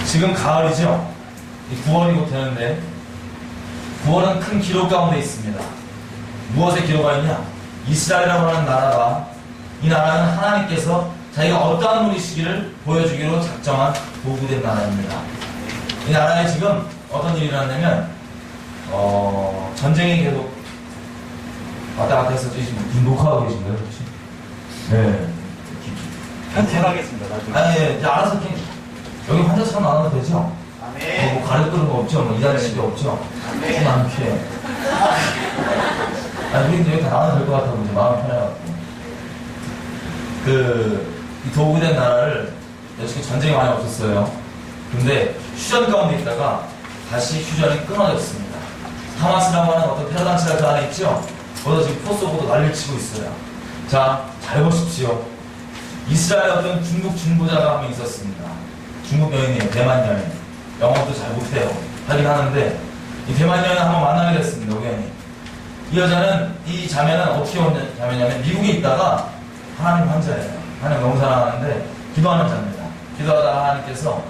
지금 가을이죠? 9월이 곧 되는데 9월은 큰 기록 가운데 있습니다. 무엇의 기록가 있냐? 이스라엘이라고 하는 나라가, 이 나라는 하나님께서 자기가 어떠한 분이시기를 보여주기로 작정한 도구된 나라입니다. 이 나라에 지금 어떤 일이 일어났냐면 전쟁이 계속 왔다 갔다 해서 지금 녹화하고 계신가요? 혹시? 네. 편집하겠습니다. 나중에. 예, 이제 알아서 그냥 여기 환자처럼 나눠도 되죠? 뭐 가릴 거는 거 없죠? 뭐 이다리 집이 없죠? 손 안 피해. 우리 이제 여기 다 나눠도 될 것 같아서 이제 마음 편해갖고. 이 도구된 나라를 여전히 전쟁이 많이 없었어요. 근데 휴전 가운데 있다가 다시 휴전이 끊어졌습니다. 하마스라고 하는 어떤 테러 단체가 그 안에 있죠? 거기서 지금 포쏘고도 난리를 치고 있어요. 자, 잘 보십시오. 이스라엘 어떤 중국 중보자가 한 명 있었습니다. 중국 여인이에요. 대만 여인. 영어도 잘 못해요. 하긴 하는데 이 대만 여인을 한번 만나게 됐습니다. 우연히. 이 여자는, 이 자매는 어떻게 온 자매냐면 미국에 있다가 하나님 환자예요. 하나님 너무 사랑하는데 기도하는 자입니다. 기도하다가 하나님께서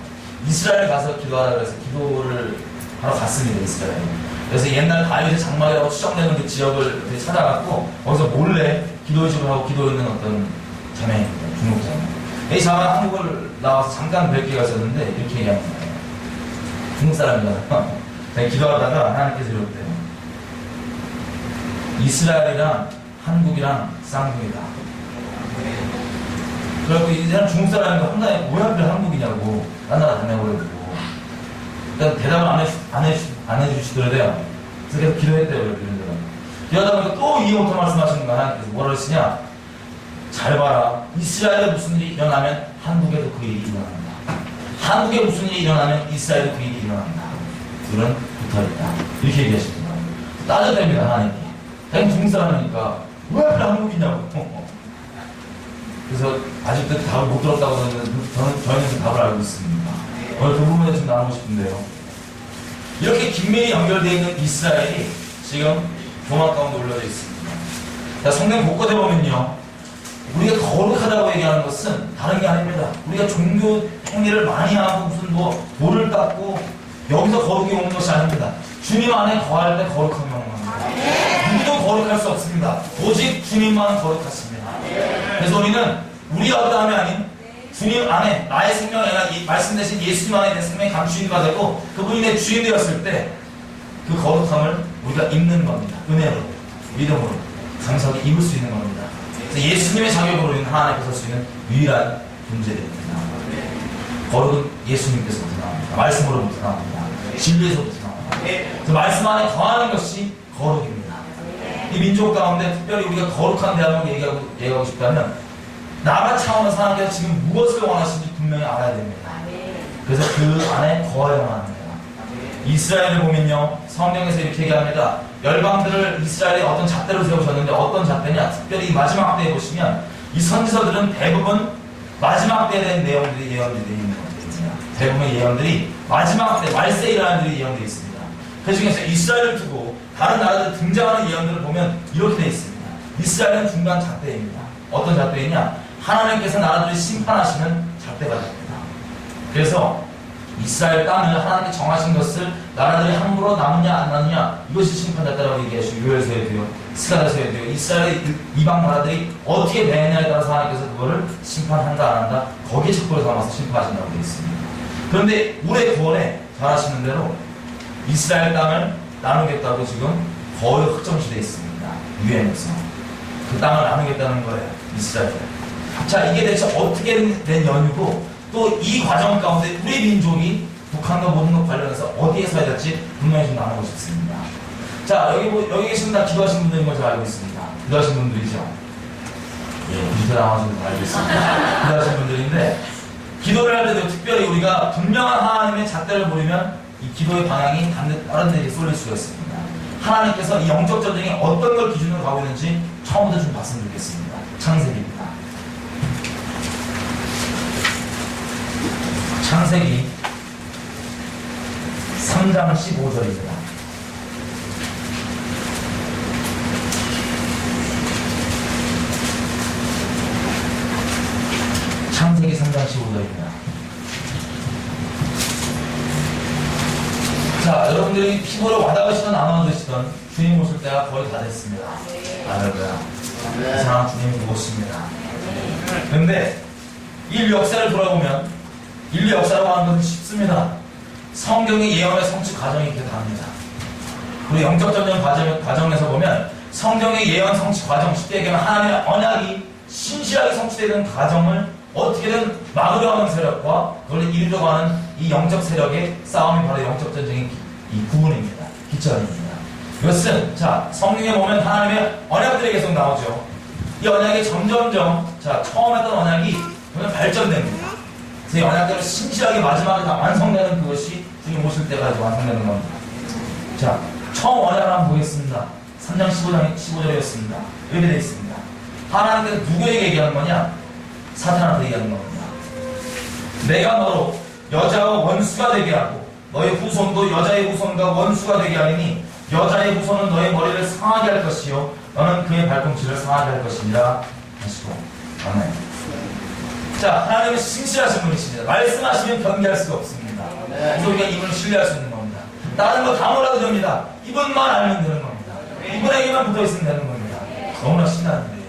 이스라엘 가서 기도하라 그래서 기도를 하러 갔습니다. 이스라엘. 그래서 옛날 다윗의 장막이라고 추정되는 그 지역을 찾아갔고 거기서 몰래 기도의식을 하고 기도 있는 어떤 자매입니다. 중국 자매. 이 자매가 한국을 나와서 잠깐 뵐 기회가 있었는데 이렇게 얘기하는 거예요. 중국 사람이잖아요. 기도하다가 하나님께서 이렇게 돼요. 이스라엘이랑 한국이랑 쌍둥이다. 그래갖고 이 사람 중국 사람인가 혼나에 왜 하필 한국이냐고 딴 나라 다녀버리고 일단 대답을 안 해주시더래요. 그래서 계속 기도했대요. 이러더라고요. 기도하다 보니까 또 이해 못할 말씀하시는 거야. 하나님께서 뭐라 그러시냐? 잘 봐라. 이스라엘에 무슨 일이 일어나면 한국에도 그 일이 일어난다. 한국에 무슨 일이 일어나면 이스라엘에도 그 일이 일어난다. 둘은 붙어있다. 이렇게 얘기하시는 거예요. 따져야 됩니다. 하나님께. 당연히 중국 사람이니까 왜 하필 한국이냐고. 그래서 아직도 답을 못 들었다고 하는데 저희는 그 답을 알고 있습니다. 오늘 그 부분에 좀 나누고 싶은데요. 이렇게 긴밀히 연결되어 있는 이스라엘이 지금 조막 가운데 올려져 있습니다. 자, 성경 곳곳에 보면요. 우리가 거룩하다고 얘기하는 것은 다른 게 아닙니다. 우리가 종교 행위를 많이 하고 무슨 뭐 돌을 닦고 여기서 거룩이 오는 것이 아닙니다. 주님 안에 거할 때 거룩함이 오는 겁니다. 누구도 거룩할 수 없습니다. 오직 주님만 거룩하십니다. 그래서 우리는 우리 어떠함이 아닌 주님 안에 나의 생명이 아니라 말씀 대신 예수님 안에 내 생명이 감추인가 되고 그분이 내 주인 되었을 때 그 거룩함을 우리가 입는 겁니다. 은혜로, 믿음으로, 감사하게 입을 수 있는 겁니다. 그래서 예수님의 자격으로 우리는 하나님께 설 수 있는 유일한 존재입니다. 거룩은 예수님께서부터 나옵니다. 말씀으로부터 나옵니다. 진리에서부터 나옵니다. 그래서 말씀 안에 거하는 것이 거룩입니다. 이 민족 가운데 특별히 우리가 거룩한 대한민국 얘기하고 싶다면 나라 차원에서 하나님께서 지금 무엇을 원하시는지 분명히 알아야 됩니다. 그래서 그 안에 거하여만 합니다. 이스라엘을 보면요. 성경에서 이렇게 얘기합니다. 열방들을 이스라엘이 어떤 잣대로 세우셨는데 어떤 잣대냐. 특별히 마지막 때에 보시면 이 선지서들은 대부분 마지막 때에 대한 내용들이 예언되어 있는 것들입니다. 대부분의 예언들이 마지막 때 말세에 일어나는 일이 예언되어 있습니다. 그 중에서 이스라엘을 두고 다른 나라들 등장하는 예언들을 보면 이렇게 되어 있습니다. 이스라엘은 중간 잣대입니다. 어떤 잣대이냐? 하나님께서 나라들을 심판하시는 잣대가 됩니다. 그래서 이스라엘 땅을 하나님께 정하신 것을 나라들이 함부로 남느냐 안 남느냐 이것이 심판잣대라고 얘기하시고 요엘서에도요, 스가랴서에도요, 이스라엘 이방 나라들이 어떻게 대했냐에 따라서 하나님께서 그거를 심판한다 안 한다 거기에 척도를 삼아서 심판하신다고 되어 있습니다. 그런데 올해 9월에 잘 아시는 대로 이스라엘 땅을 나누겠다고 지금 거의 확정시되어 있습니다. 유엔에서 그 땅을 나누겠다는 거예요. 이스라엘. 자, 이게 대체 어떻게 된 연유고 또 이 과정 가운데 우리 민족이 북한과 모든 것 관련해서 어디에 서야 될지 분명히 좀 나누고 싶습니다. 자, 여기 계신 다 기도하신 분들인 걸 잘 알고 있습니다. 기도하신 분들이죠. 예, 기도 나와서 잘 알고 있습니다. 기도하신 분들인데 기도를 할 때도 특별히 우리가 분명한 하나님의 잣대를 부리면 이 기도의 방향이 다른 데에 쏠릴 수가 있습니다. 하나님께서 이 영적 전쟁에 어떤 걸 기준으로 가고 있는지 처음부터 좀 봤으면 좋겠습니다. 창세기입니다. 창세기 3장 15절입니다. 창세기 3장 15절입니다. 자, 여러분들이 피부로 와닿으시든 안 와닿으시든 주님 오실 때가 거의 다 됐습니다. 할렐루야. 이상한 주님이 보고 있습니다. 그런데 인류 역사를 돌아보면 인류 역사라고 하는 것은 쉽습니다. 성경의 예언의 성취 과정이 이렇게 답니다. 우리 영적 전쟁 과정에서 보면 성경의 예언 성취 과정, 쉽게 얘기하면 하나님의 언약이 신실하게 성취되는 과정을 어떻게든 막으려 하는 세력과 그걸 이루려고 하는 이 영적 세력의 싸움이 바로 영적 전쟁의 이 구분입니다. 기초입니다. 이것은 자 성경에 보면 하나님의 언약들이 계속 나오죠. 이 언약이 점점점 자 처음 했던 언약이 점점 발전됩니다. 그래서 이 언약들을 신실하게 마지막에 다 완성되는 그것이 주님 오실 때까지 완성되는 겁니다. 자 처음 언약을 한번 보겠습니다. 3장 15절이었습니다. 이렇게 되어 있습니다. 하나님께서 누구에게 얘기하는 거냐? 사탄한테 얘기하는 겁니다. 내가 너로 여자와 원수가 되게 하고 너의 후손도 여자의 후손과 원수가 되게 하리니 여자의 후손은 너의 머리를 상하게 할 것이요 너는 그의 발꿈치를 상하게 할 것이니라 하시고. 아멘. 자, 하나님은 신실하신 분이십니다. 말씀하시면 변개할 수가 없습니다. 그래서 우리가 이분을 신뢰할 수 있는 겁니다. 다른 거 다 몰라도 됩니다. 이분만 알면 되는 겁니다. 이분에게만 붙어있으면 되는 겁니다. 너무나 신나는데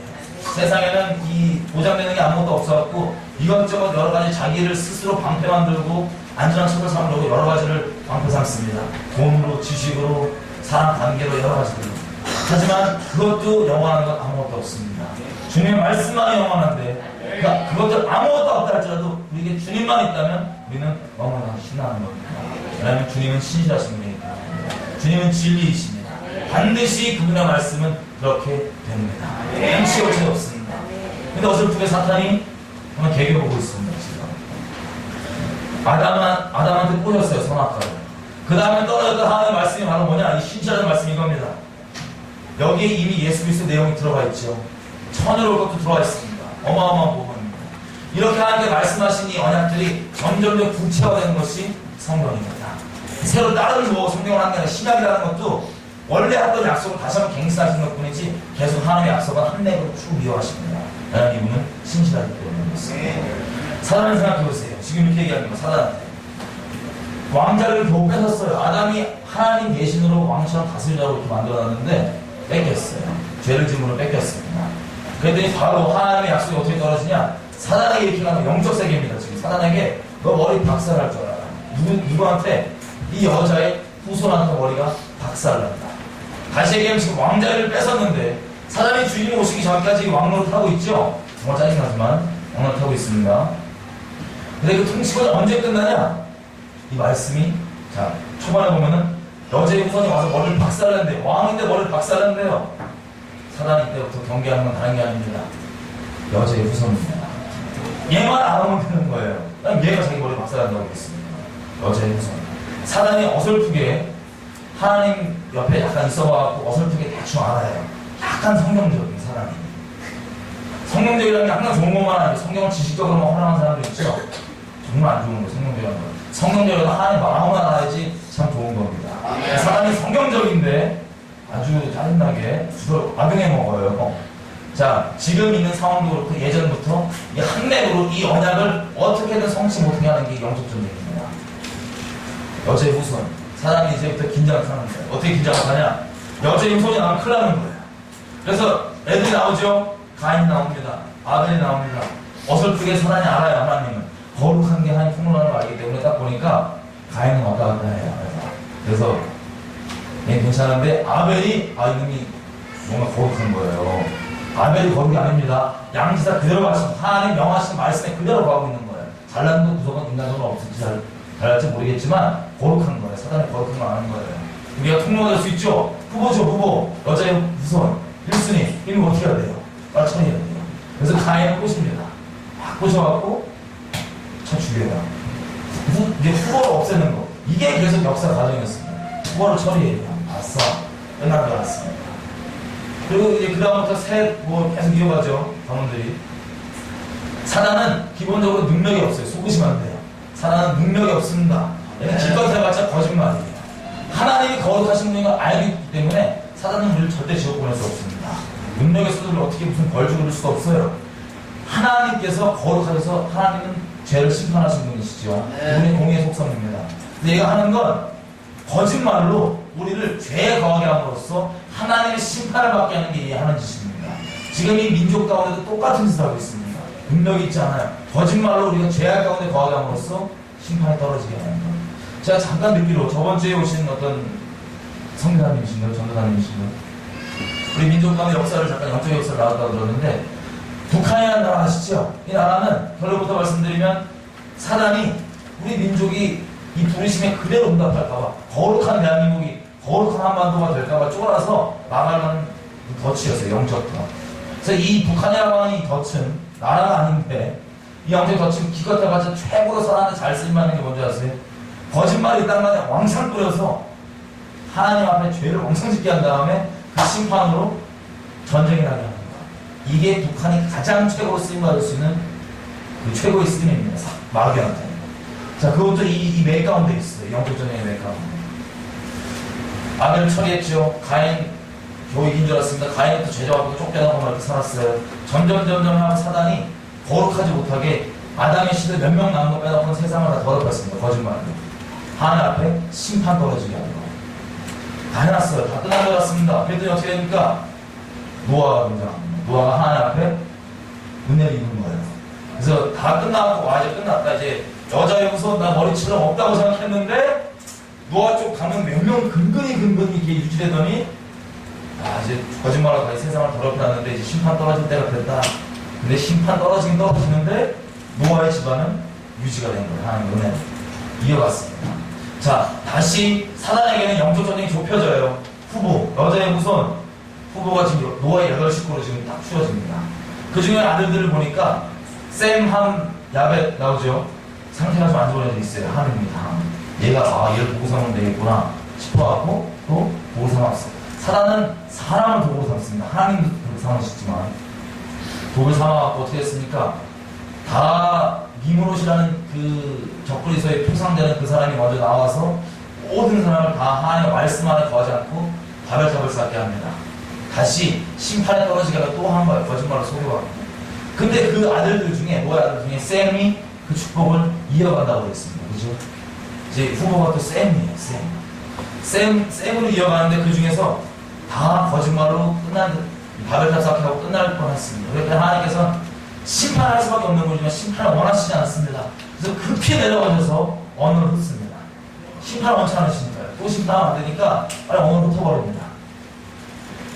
세상에는 이 보장되는 게 아무것도 없어갖고 이것저것 여러가지 자기를 스스로 방패 만들고 안전한 척을 삼으려고 여러가지를 방패 삼습니다. 돈으로, 지식으로, 사람 관계로 여러가지로. 하지만 그것도 영원한 건 아무것도 없습니다. 주님의 말씀만이 영원한데 그러니까 그것들 아무것도 없다 할지라도 우리에게 주님만 있다면 우리는 너무나 신나는 겁니다. 왜냐하면 주님은 신실하신 분이니까. 주님은 진리이십니다. 반드시 그분의 말씀은 그렇게 됩니다. 행치 없이 없습니다. 근데 어설프게 사탄이 정말 개겨 보고 있습니다. 지금. 아담한테 꼬셨어요, 선악과를. 그 다음에 떨어졌던 하나님의 말씀이 바로 뭐냐? 이 신실한 말씀이 이겁니다. 여기에 이미 예수 그리스도 내용이 들어가 있죠. 천으로 올 것도 들어가 있습니다. 어마어마한 부분입니다. 이렇게 하나님께 말씀하신 이 언약들이 점점점 구체화되는 것이 성경입니다. 새로 다른 성경을 하는 게 아니라 신약이라는 것도 원래 했던 약속을 다시 한번 갱신하신 것 뿐이지 계속 하나님의 약속은 한 맥으로 쭉 이어가십니다. 왜냐하면 이분은 신실하기 때문에 그렇습니다. 사단을 생각해보세요. 지금 이렇게 얘기합니다. 사단한테 왕자를 겨우 뺏었어요. 아담이 하나님 대신으로 왕처럼 다스리라고 이렇게 만들어놨는데 뺏겼어요. 죄를 지음으로 뺏겼습니다. 그랬더니 바로 하나님의 약속이 어떻게 떨어지냐? 사단에게 이렇게 가는 영적 세계입니다. 지금 사단에게 너 머리 박살날 줄 알아. 누구한테? 이 여자의 후손한테 머리가 박살난다. 다시 얘기하면 지금 왕자를 뺏었는데 사단이 주인이 오시기 전까지 왕노릇 하고 있죠. 정말 짜증나지만 왕노릇 하고 있습니다. 근데 그 통치가 언제 끝나냐? 이 말씀이 자 초반에 보면은 여자의 후손이 와서 머리를 박살낸대요. 왕인데 머리를 박살낸대요. 사단이 이때부터 경계하는 건 다른 게 아닙니다. 여자의 후손입니다. 얘만 알아보면 되는 거예요. 그럼 얘가 자기 머리 박살난다고 했습니다. 여자의 후손. 사단이 어설프게 하나님 옆에 약간 있어봐갖고 어설프게 대충 알아요. 약간 성경적인 사람이. 성경적이라는 게 항상 좋은 것만 아니고 성경을 지식적으로 활용하는 사람도 있죠. 정말 안 좋은 거예요. 성경적이라는 거. 성경적이라도 하나님 마음만 알아야지 참 좋은 겁니다. 사단이 성경적인데 아주 짜증나게 주로 악용해 먹어요. 자, 지금 있는 상황도 그렇고 예전부터 이 한맥으로 이 언약을 어떻게든 성취 못하게 하는 게 영적 전쟁입니다. 여자의 후손. 사람이 이제부터 긴장을 하는 거예요. 어떻게 긴장을 하냐? 여자의 후손이 나오면 큰일 나는 거예요. 그래서 애들이 나오죠? 가인이 나옵니다. 아들이 나옵니다. 어설프게 사단이 알아요, 하나님은. 거룩한 게 하나님 풍성하는 걸 알기 때문에 딱 보니까 가인은 왔다 갔다 해요. 그래서 괜찮은데 아벨이 이놈이 뭔가 거룩한 거예요. 아벨이 거룩이 아닙니다. 양지사 그대로 가신 하나님 명하신 말씀에 그대로 가고 있는 거예요. 잘난 건 구속은 인간적으로 없을지 잘할지 모르겠지만 거룩한 거예요. 사단이 거룩한 걸 아는 거예요. 우리가 통로가 될 수 있죠. 후보죠, 후보. 여자의 후손 1순위. 이거 어떻게 해야 돼요? 빨천해야 돼요. 그래서 가인을 꼬십니다. 막 꼬셔갖고 쳐 죽여요. 이제 후보를 없애는 거. 이게 계속 역사 과정이었습니다. 후보를 처리해요. 아싸. 끝난 줄 알았습니다. 그리고 이제 그다음부터 계속 이어가죠. 단원들이. 사단은 기본적으로 능력이 없어요. 속으시면 안 돼요. 사단은 능력이 없습니다. 기껏 해봤자 거짓말이에요. 하나님이 거룩하신 분인 걸 알기 때문에 사단은 우리를 절대 지옥 보낼 수 없습니다. 능력의 수들을 어떻게 무슨 벌 주를 수가 없어요. 하나님께서 거룩하셔서 하나님은 죄를 심판하신 분이시죠. 그분이 공의의 속성입니다. 근데 얘가 하는 건 거짓말로 우리를 죄에 거하게 함으로써 하나님의 심판을 받게 하는 게 하는 짓입니다. 지금 이 민족 가운데도 똑같은 짓을 하고 있습니다. 능력이 있지 않아요. 거짓말로 우리가 죄악 가운데 거하게 함으로써 심판이 떨어지게 하는 것. 제가 잠깐 듣기로 저번 주에 오신 어떤 성교사님이신가요? 전도사님이신가요? 우리 민족 가운데 역사를 잠깐 영적 역사를 나왔다고 들었는데 북한이라는 나라 아시죠? 이 나라는 결론부터 말씀드리면 사단이 우리 민족이 이 부르심에 그대로 응답할까봐 거룩한 대한민국이 거룩한 한반도가 될까봐 쫄아서 망하는 덫이었어요. 영적 덫. 그래서 이 북한이라고 하는 이 덫은 나라가 아닌데 이 영적 덫은 기껏 해봤자 최고로 사람한테 잘 쓰임받는 게 뭔지 아세요? 거짓말이 땅 안에 왕창 뿌려서 하나님 앞에 죄를 왕창 짓게 한 다음에 그 심판으로 전쟁이 나게 하는 거예요. 이게 북한이 가장 최고로 쓰임받을 수 있는 그 최고의 쓰임입니다. 마귀한테. 자, 그것도 이 맥 가운데 있어요. 영적 전쟁의 맥 가운데. 아벨을 처리했죠. 가인 겨우 이긴 줄 알았습니다. 가인은 또 죄져가지고 쫓겨나고 이렇게 살았어요. 점점 하면 사단이 거룩하지 못하게 아담의 씨들 몇 명 남은 거 빼놓고는 세상을 다 더럽혔습니다. 거짓말로. 하나님 앞에 심판 떨어지게 하는 거예요. 다 해놨어요. 다 끝난 줄 알았습니다. 그랬더니 어떻게 됩니까? 노아가 등장합니다. 노아가 하나님 앞에 은혜를 입은 거예요. 그래서 다 끝나고 이제 끝났다. 이제 여자의 우선 나 머리처럼 없다고 생각했는데 노아 쪽 가면 몇 명 근근히 이렇게 유지되더니 이제 거짓말하고 다시 세상을 더럽혀놨는데 이제 심판 떨어질 때가 됐다. 근데 심판 떨어지긴 떨어지는데 노아의 집안은 유지가 된 거예요. 하나님 은혜 이어갔습니다. 자, 다시 사단에게는 영적 전쟁이 좁혀져요. 후보, 여자의 후손 후보가 지금 노아의 8식구로 지금 딱 추워집니다. 그 중에 아들들을 보니까 셈, 함, 야벳 나오죠. 상태가 좀 안 좋은 애들이 있어요. 함입니다. 얘가 얘를 보고 삼으면 되겠구나 싶어갖고 또 보고 삼았어요. 사단은 사람을 도구로 삼습니다. 하나님도 도구로 삼으시지만 도구를 삼아갖고 어떻게 했습니까? 다 니무롯이라는 그 적그리스도에 표상되는 그 사람이 먼저 나와서 모든 사람을 다 하나님의 말씀 안에 거하지 않고 바벨탑을 쌓게 합니다. 다시 심판에 떨어지게 하고 또 한 거예요. 거짓말로 속여갑니다. 근데 그 아들들 중에 노아의 아들 중에 셈이 그 축복을 이어간다고 그랬습니다. 그죠? 이제 후보가 또 셈이에요. 셈으로 이어가는데 그 중에서 다 거짓말로 바벨탑 쌓게 하고 끝날 뻔했습니다. 그러니까 하나님께서는 심판할 수밖에 없는 거지만 심판을 원하시지 않습니다. 그래서 급히 내려가셔서 언어를 흩습니다. 심판을 원치 않으시니까요. 또 심판하면 안 되니까 빨리 언어를 흩어버립니다.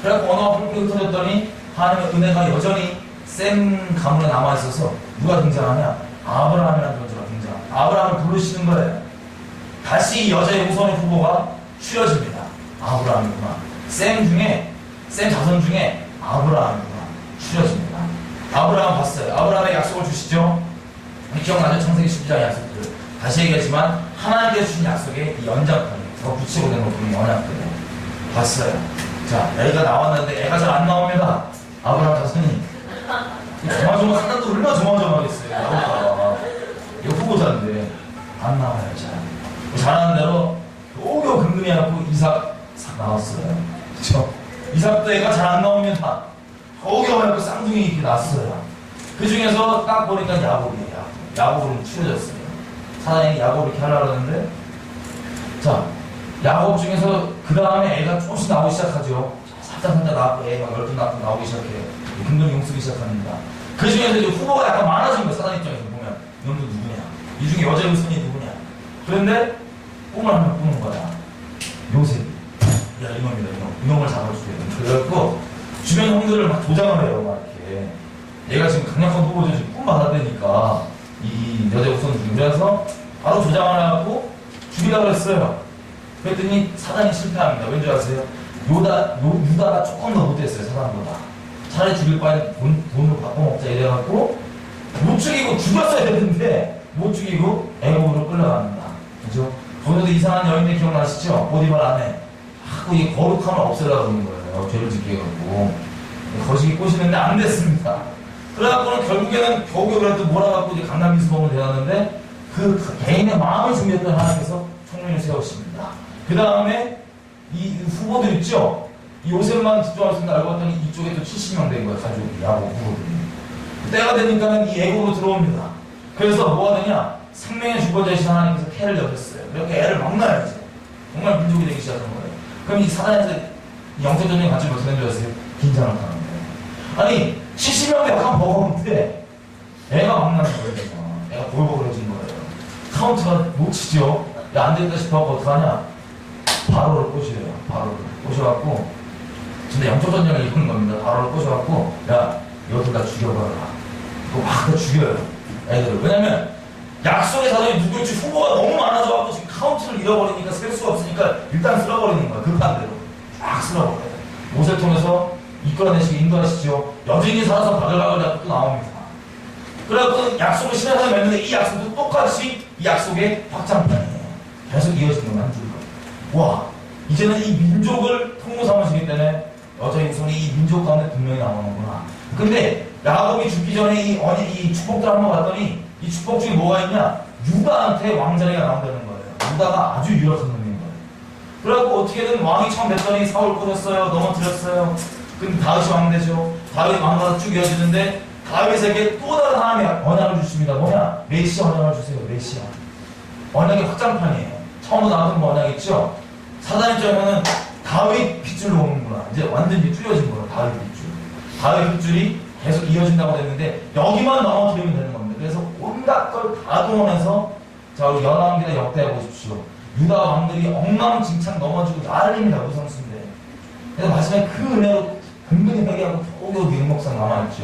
그래갖고 언어가 그렇게 흩어졌더니 하나님의 은혜가 여전히 셈 가문에 남아있어서 누가 등장하냐? 아브라함이라는 존재가 등장합니다. 아브라함을 부르시는 거예요. 다시 이 여자의 우선의 후보가 추려집니다. 아브라함이구나. 셈 자손 중에 아브라함이구나. 추려집니다. 아브라함 봤어요. 아브라함의 약속을 주시죠. 기억나죠? 창세기 12장 약속들. 다시 얘기하지만 하나님께서 주신 약속의 이 연장판이에요. 더 붙이고 된 것뿐이 언약들이에요. 봤어요. 자, 애가 나왔는데 애가 잘 안 나옵니다. 아브라함 자손이 조마조마 사단도 얼마나 조마조마하겠어요. 나올까. 이거 후보자인데 안 나와요. 잘. 잘하는 대로 오겨 근근히 해갖고 이삭 나왔어요. 그쵸? 이삭도 애가 잘 안 나옵니다. 오겨 해갖고 쌍둥이 이렇게 났어요. 그 중에서 딱 보니까 야곱이에요. 야곱으로 추려졌어요. 사단이 야곱 이렇게 하려고 하는데 자, 야곱 중에서 그 다음에 애가 조금씩 나오기 시작하죠. 살짝 나왔고 애가 열두 나오기 시작해요. 근근히 용쓰기 시작합니다. 그 중에서 이제 후보가 약간 많아진 거예요. 사단 입장에서 보면 너는 누구냐? 이 중에 여자의 우선이 누구냐? 그런데 꿈을 한 명 꾸는 거야. 요셉. 야, 이놈이다, 이놈을 잡아주세요. 그래갖고 주변 형들을 막 조장을 해요. 막 이렇게. 얘가 지금 강력한 후보죠. 지금 꿈 받았다니까. 이 여자의 우선 중에. 그래서 바로 조장을 해갖고 죽이려고 했어요. 그랬더니 사단이 실패합니다. 왠지 아세요? 유다가 조금 더 못했어요. 사단보다. 차라리 죽일 바에 돈으로 바꿔먹자 이래갖고 못 죽이고 죽였어야 되는데 못 죽이고 애굽으로 끌려갑니다. 그죠? 거기서도 이상한 여인들 기억나시죠? 보디발 안에 자꾸 이 거룩함을 없애려고 하는 거예요. 죄를 짓게 해갖고 거시기 꼬시는데 안 됐습니다. 그래갖고는 결국에는 겨우겨우 그래도 몰아갖고 이제 강남미수범으로 되었는데 그 개인의 마음을 준비했던 하나님께서 총리를 세우십니다. 그 다음에 이 후보들 있죠? 이 요셉만 집중하셨는데 알고 봤더니 이쪽에 또 70명 된 거예요. 가족이, 야곱 후보들이. 때가 되니까는 이 애굽으로 들어옵니다. 그래서 뭐가 되냐? 생명의 주권자이신 하나님께서 태를 여겼어요. 이렇게 애를 막 낳아야지. 정말 민족이 되기 시작한 거예요. 그럼 이 사단에서 영적 전쟁 같이 어떻게 된 줄 아세요? 긴장을 하는 거예요. 아니 70명대 약간 버거운데 애가 막 나는 거예요. 애가 보글보글해진 거예요. 카운트가 못 치죠. 야, 안 되겠다 싶어갖고 어떡하냐? 바로를 꼬시래요. 바로를 꼬셔갖고 진짜 영적 전쟁을 이끄는 겁니다. 바로를 꼬셔갖고 야, 이것들 다 죽여버려라. 그거 막 다 죽여요. 애들을. 왜냐면 약속의 사람이 누구일지 후보가 너무 많아져갖고 지금 카운트를 잃어버리니까 셀 수가 없으니까 일단 쓸어버리는 거야. 급한 대로 쫙 쓸어버려요. 옷을 통해서 이끌어내시고 인도하시죠. 여전히 살아서 바글바글 잡고 또 나옵니다. 그래갖고 약속을 실현해서 맺는데 이 약속도 똑같이 이 약속의 확장판이에요. 계속 이어지는 건 한 줄로. 와, 이제는 이 민족을 통로 삼으시기 때문에 여자의 후손이 이 민족 가운데 분명히 나오는구나. 근데 야곱이 죽기 전에 이 축복들 한번 봤더니 이 축복 중에 뭐가 있냐? 유다한테 왕자리가 나온다는 거예요. 유다가 아주 유력한 놈인 거예요. 그래갖고 어떻게든 왕이 처음 됐더니 사울 꽂았어요. 넘어뜨렸어요. 근데 다윗이 왕되죠. 다윗 왕가가 쭉 이어지는데 다윗에게 또 다른 하나님의 언약을 주십니다. 뭐냐? 메시아 언약을 주세요. 메시아. 언약의 확장판이에요. 처음부터 나왔던 언약 있죠? 사단 입장에서는 다윗 핏줄로 오는구나. 이제 완전히 뚫려진 거예요. 다윗 핏줄. 다윗 핏줄이 계속 이어진다고 됐는데 여기만 넘어뜨리면 되는 겁니다. 그래서 온갖 걸 다 동원해서 자, 우리 열왕기나 역대해 보십시오. 유다 왕들이 엉망진창 넘어지고 난립니다. 우성수인데. 그래서 마지막에 그 은혜로 은근히 회개하고 겨우겨우 능목상 남아있죠.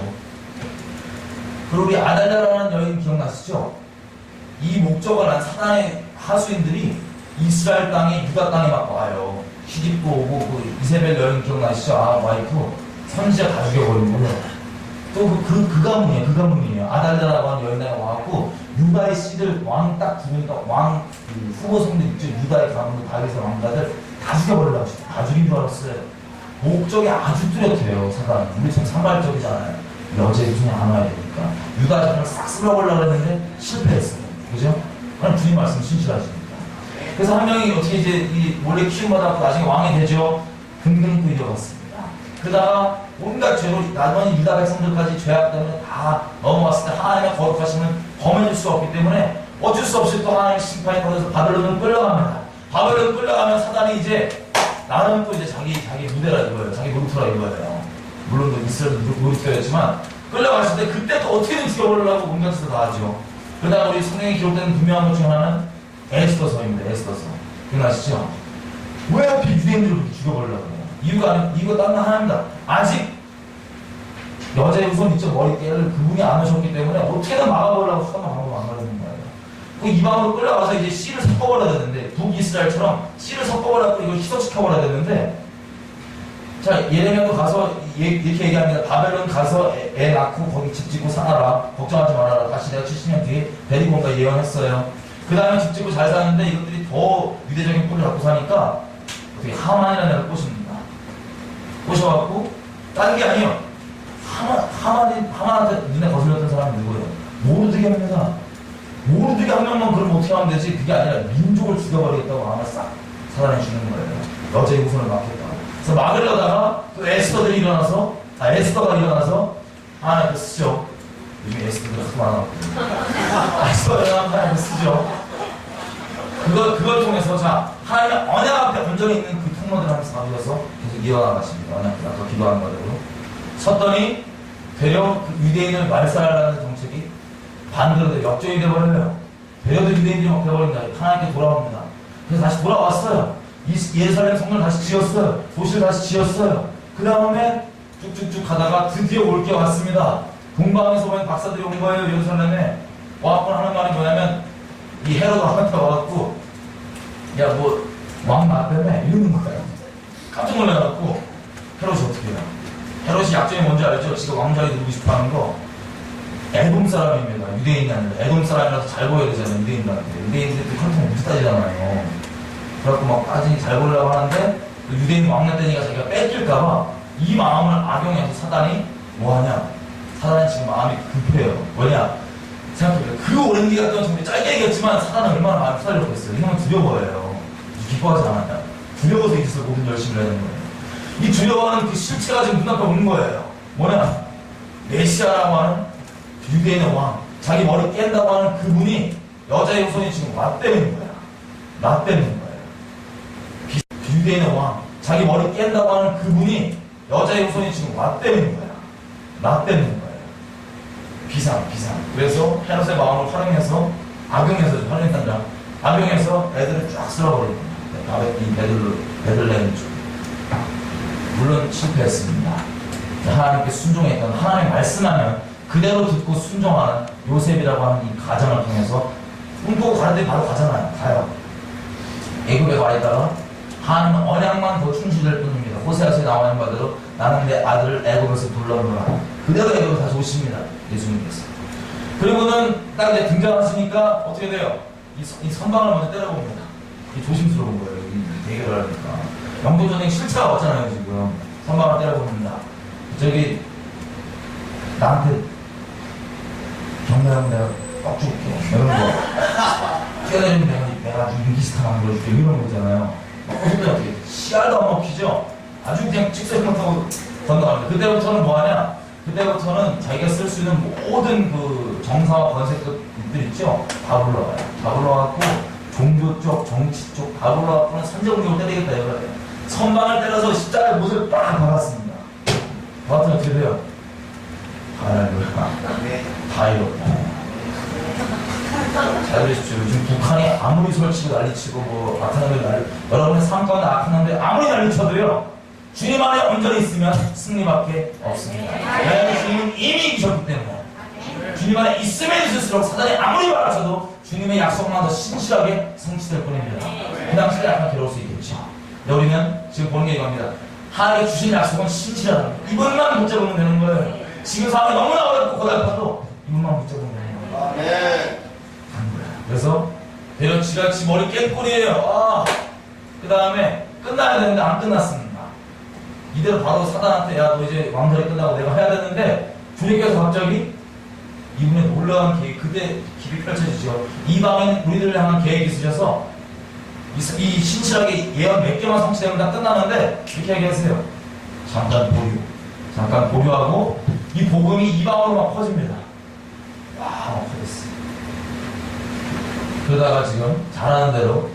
그리고 우리 아달랴라는 여인 기억나시죠? 이 목적을 한 사단의 하수인들이 이스라엘 땅에 유다 땅에 막 와요. 시집도 오고 그 이세벨 여인 기억나시죠? 아, 와이프 선지자 다 죽여버린 거예요. 또 그 가문이에요. 그 가문이에요. 아달랴라고 하는 여인단에 와갖고 유다의 씨들 왕 딱 죽으니까 왕 후보 성들 있죠. 유다의 가문도 다윗의 왕가들 다 죽여버리려고 했어요. 다 죽인 줄 알았어요. 목적이 아주 뚜렷해요. 사단. 우리 참 산발적이잖아요. 여자의 손이 안 와야 되니까 유다 자를 싹 쓸어버리려고 했는데 실패했어요. 그죠? 그럼 주님 말씀 신실하시니까. 그래서 한 명이 어떻게 이제 이 원래 키움받아갖고 나중에 왕이 되죠. 금근히 또 이어갔습니다. 그러다가 온갖 죄로 나중에 유다 백성들까지 죄악 때문에 다 넘어갔을 때 하나님의 거룩하심을 범해줄 수가 없기 때문에 어쩔 수 없이 또 하나님의 심판이 터져서 바벨론으로 끌려갑니다. 바벨론 끌려가면 사단이 이제 나는 또 이제 자기 무대라 이거예요. 자기 놀이터라 이거예요. 물론 또 이스라엘도 놀이터였지만 끌려갔을 때 그때 또 어떻게든 죽여버리려고 온갖 짓을 다 하죠. 그러다가 우리 성경에 기록되는 분명한 것 중 하나는 에스더서입니다. 에스더서. 기억나시죠? 왜 하필 유대인들을 그렇게 죽여버리려고 해요? 이유가 딴 하나입니다. 아직 여자의 우선 있죠. 머리깨를 그분이 안 오셨기 때문에 어떻게든 막아버리려고 수단을 방법을 안 가르는 거예요. 그 이방으로 끌려가서 이제 씨를 섞어버려야 되는데 북이스라엘처럼 씨를 섞어버려서 이걸 희석시켜버려야 되는데 자, 예레미야도 가서 이렇게 얘기합니다. 바벨론 가서 애 낳고 거기 집 짓고 살아라. 걱정하지 말아라. 다시 내가 70년 뒤에 데리고 온다 예언했어요. 그 다음에 집 짓고 잘 사는데 이것들이 더 유대적인 꼴을 갖고 사니까 어떻게 하만이라는 애를 꼬십니다. 꼬셔갖고 다른 게 아니에요. 하만한테 눈에 거슬렸던 사람이 누구예요? 모르드게 합니다. 모르드게 한 명만 그러면 어떻게 하면 되지? 그게 아니라 민족을 죽여버리겠다고 아마 싹 사단해 주는 거예요. 여자의 우선을 막겠다. 그래서 막으려다가 또 에스더가 일어나서 하나님께 쓰죠. 요즘 에스더가 하도 많아갖고 에스더가 일어나서 하나님께 쓰죠. 그걸 통해서 자 하나님의 언약 앞에 온전히 있는 그 통로들 하면서 가져서 계속 이어나가십니다. 언약들 아까 기도한 거대로 섰더니 되려 그 유대인을 말살하라는 정책이 반대로 역전이 되어버려요. 되려도 유대인들이 막 되어버린다. 하나님께 돌아옵니다. 그래서 다시 돌아왔어요. 예루살렘 성을 다시 지었어요. 도시를 다시 지었어요. 그 다음에 쭉쭉쭉 가다가 드디어 올 게 왔습니다. 동방에서 온 박사들이 온 거예요. 예루살렘에 와갖고 하는 말이 뭐냐면 이 헤로드 왕한테 와갖고 야 뭐 왕 나왔다며 이러는 거예요. 깜짝 놀라갖고 헤롯이 어떻게 해요? 헤롯이 약점이 뭔지 알죠? 지가 왕자리 누르고 싶어하는 거 에돔 사람입니다. 유대인이 아니라 에돔 사람이라서 잘 보여야 되잖아요. 유대인들한테. 유대인들도 컨텐츠 못 따지잖아요. 그래갖고 막 빠지니 잘 보려고 하는데 유대인 왕년 때니까 자기가 뺏길까봐 이 마음을 악용해서 사단이 뭐하냐? 사단이 지금 마음이 급해요. 뭐냐? 생각해보세요. 그 오랜 기간 동안 정말 짧게 얘기했지만 사단은 얼마나 마음이 부살렸겠어요. 이놈은 두려워해요. 기뻐하지 않았냐? 두려워서 이 짓을 모든 열심히 해야 되는 거예요. 이 두려워하는 그 실체가 지금 눈앞에 오는 거예요. 뭐냐? 메시아라고 하는 유대인의 왕, 자기 머리 깬다고 하는 그분이 여자의 후손이 지금 나 때문인 거야. 나 때문인 거예요. 유대인의 왕, 자기 머리 깬다고 하는 그분이 여자의 후손이 지금 왔다는 거야. 났다는 거예요. 비상. 그래서 헤롯의 마음을 활용해서 악용해서 애들을 쫙 쓸어버린 거야. 이 베들레헴 쪽. 물론 실패했습니다. 하나님께 순종했던, 하나님 말씀하면 그대로 듣고 순종하는 요셉이라고 하는 이 가정을 통해서 꿈꾸고 가는데 바로 가잖아요. 가요. 애굽에 가 있다가 하나님은 언약만 더 충실될 뿐입니다. 호세아서에 나와 있는 바대로 나는 내 아들을 애굽에서 불러오노라. 그대로 애굽으로 다시 오십니다. 예수님께서. 그리고는 딱 이제 등장하시니까 어떻게 돼요? 이 선방을 먼저 때려봅니다. 이 조심스러운 거예요. 이 대결을 하니까. 영도전쟁 실체가 왔잖아요. 지금 선방을 때려봅니다. 저기 나한테 경례하면 내가 꽉 줄게 이런 거 뛰어내리면 내가 아주 인기스타 만들어줄게 이런 거잖아요. 근데 어떻게 씨알도 안 먹히죠? 아주 그냥 직선이 못하고 건너갑니다. 그때부터는 뭐하냐? 그때부터는 자기가 쓸 수 있는 모든 그 정사와 권세급들 있죠? 다 불러가요. 다 불러갖고 종교 쪽, 정치 쪽 다 불러갖고는 선제공격을 때리겠다 이거예요. 선방을 때려서 십자가의 못을 빡 박았습니다. 박았더니 어떻게 돼요? 다 이렇다. 잘 들으십시오. 요즘 북한이 아무리 설치고 난리치고 뭐 악한 놈들 난리, 여러분의 삶 가운데 악한 놈들 아무리 난리쳐도요, 주님 안에 온전히 있으면 승리밖에 없습니다. 왜냐하면 주님은 이미 이기셨기 때문에. 주님 안에 있으면 있을수록 사단이 아무리 말하셔도 주님의 약속만 더 신실하게 성취될 뿐입니다. 그 당시에 약간 괴로울 수 있겠죠. 근데 우리는 지금 보는 게 이겁니다. 하나님의 주신 약속은 신실하다. 이분만 붙잡으면 되는 거예요. 지금 상황이 너무나 어렵고 고달파도 이분만 붙잡으면 되는 거예요. 네. 그래서 대려치같이 머리 깬 꼴이에요. 그 다음에 끝나야 되는데 안 끝났습니다. 이대로 바로 사단한테 야 너 이제 왕절이 끝나고 내가 해야 되는데 주님께서 갑자기 이분의 놀라운 계획, 그때 길이 펼쳐지죠. 이방인 우리들을 향한 계획이 있으셔서 이 신실하게 예언 몇 개만 성취되면 다 끝나는데 이렇게 얘기하세요. 잠깐 보류하고 이 복음이 이방으로 막 퍼집니다. 막 퍼졌어요. 그러다가 지금 잘하는 대로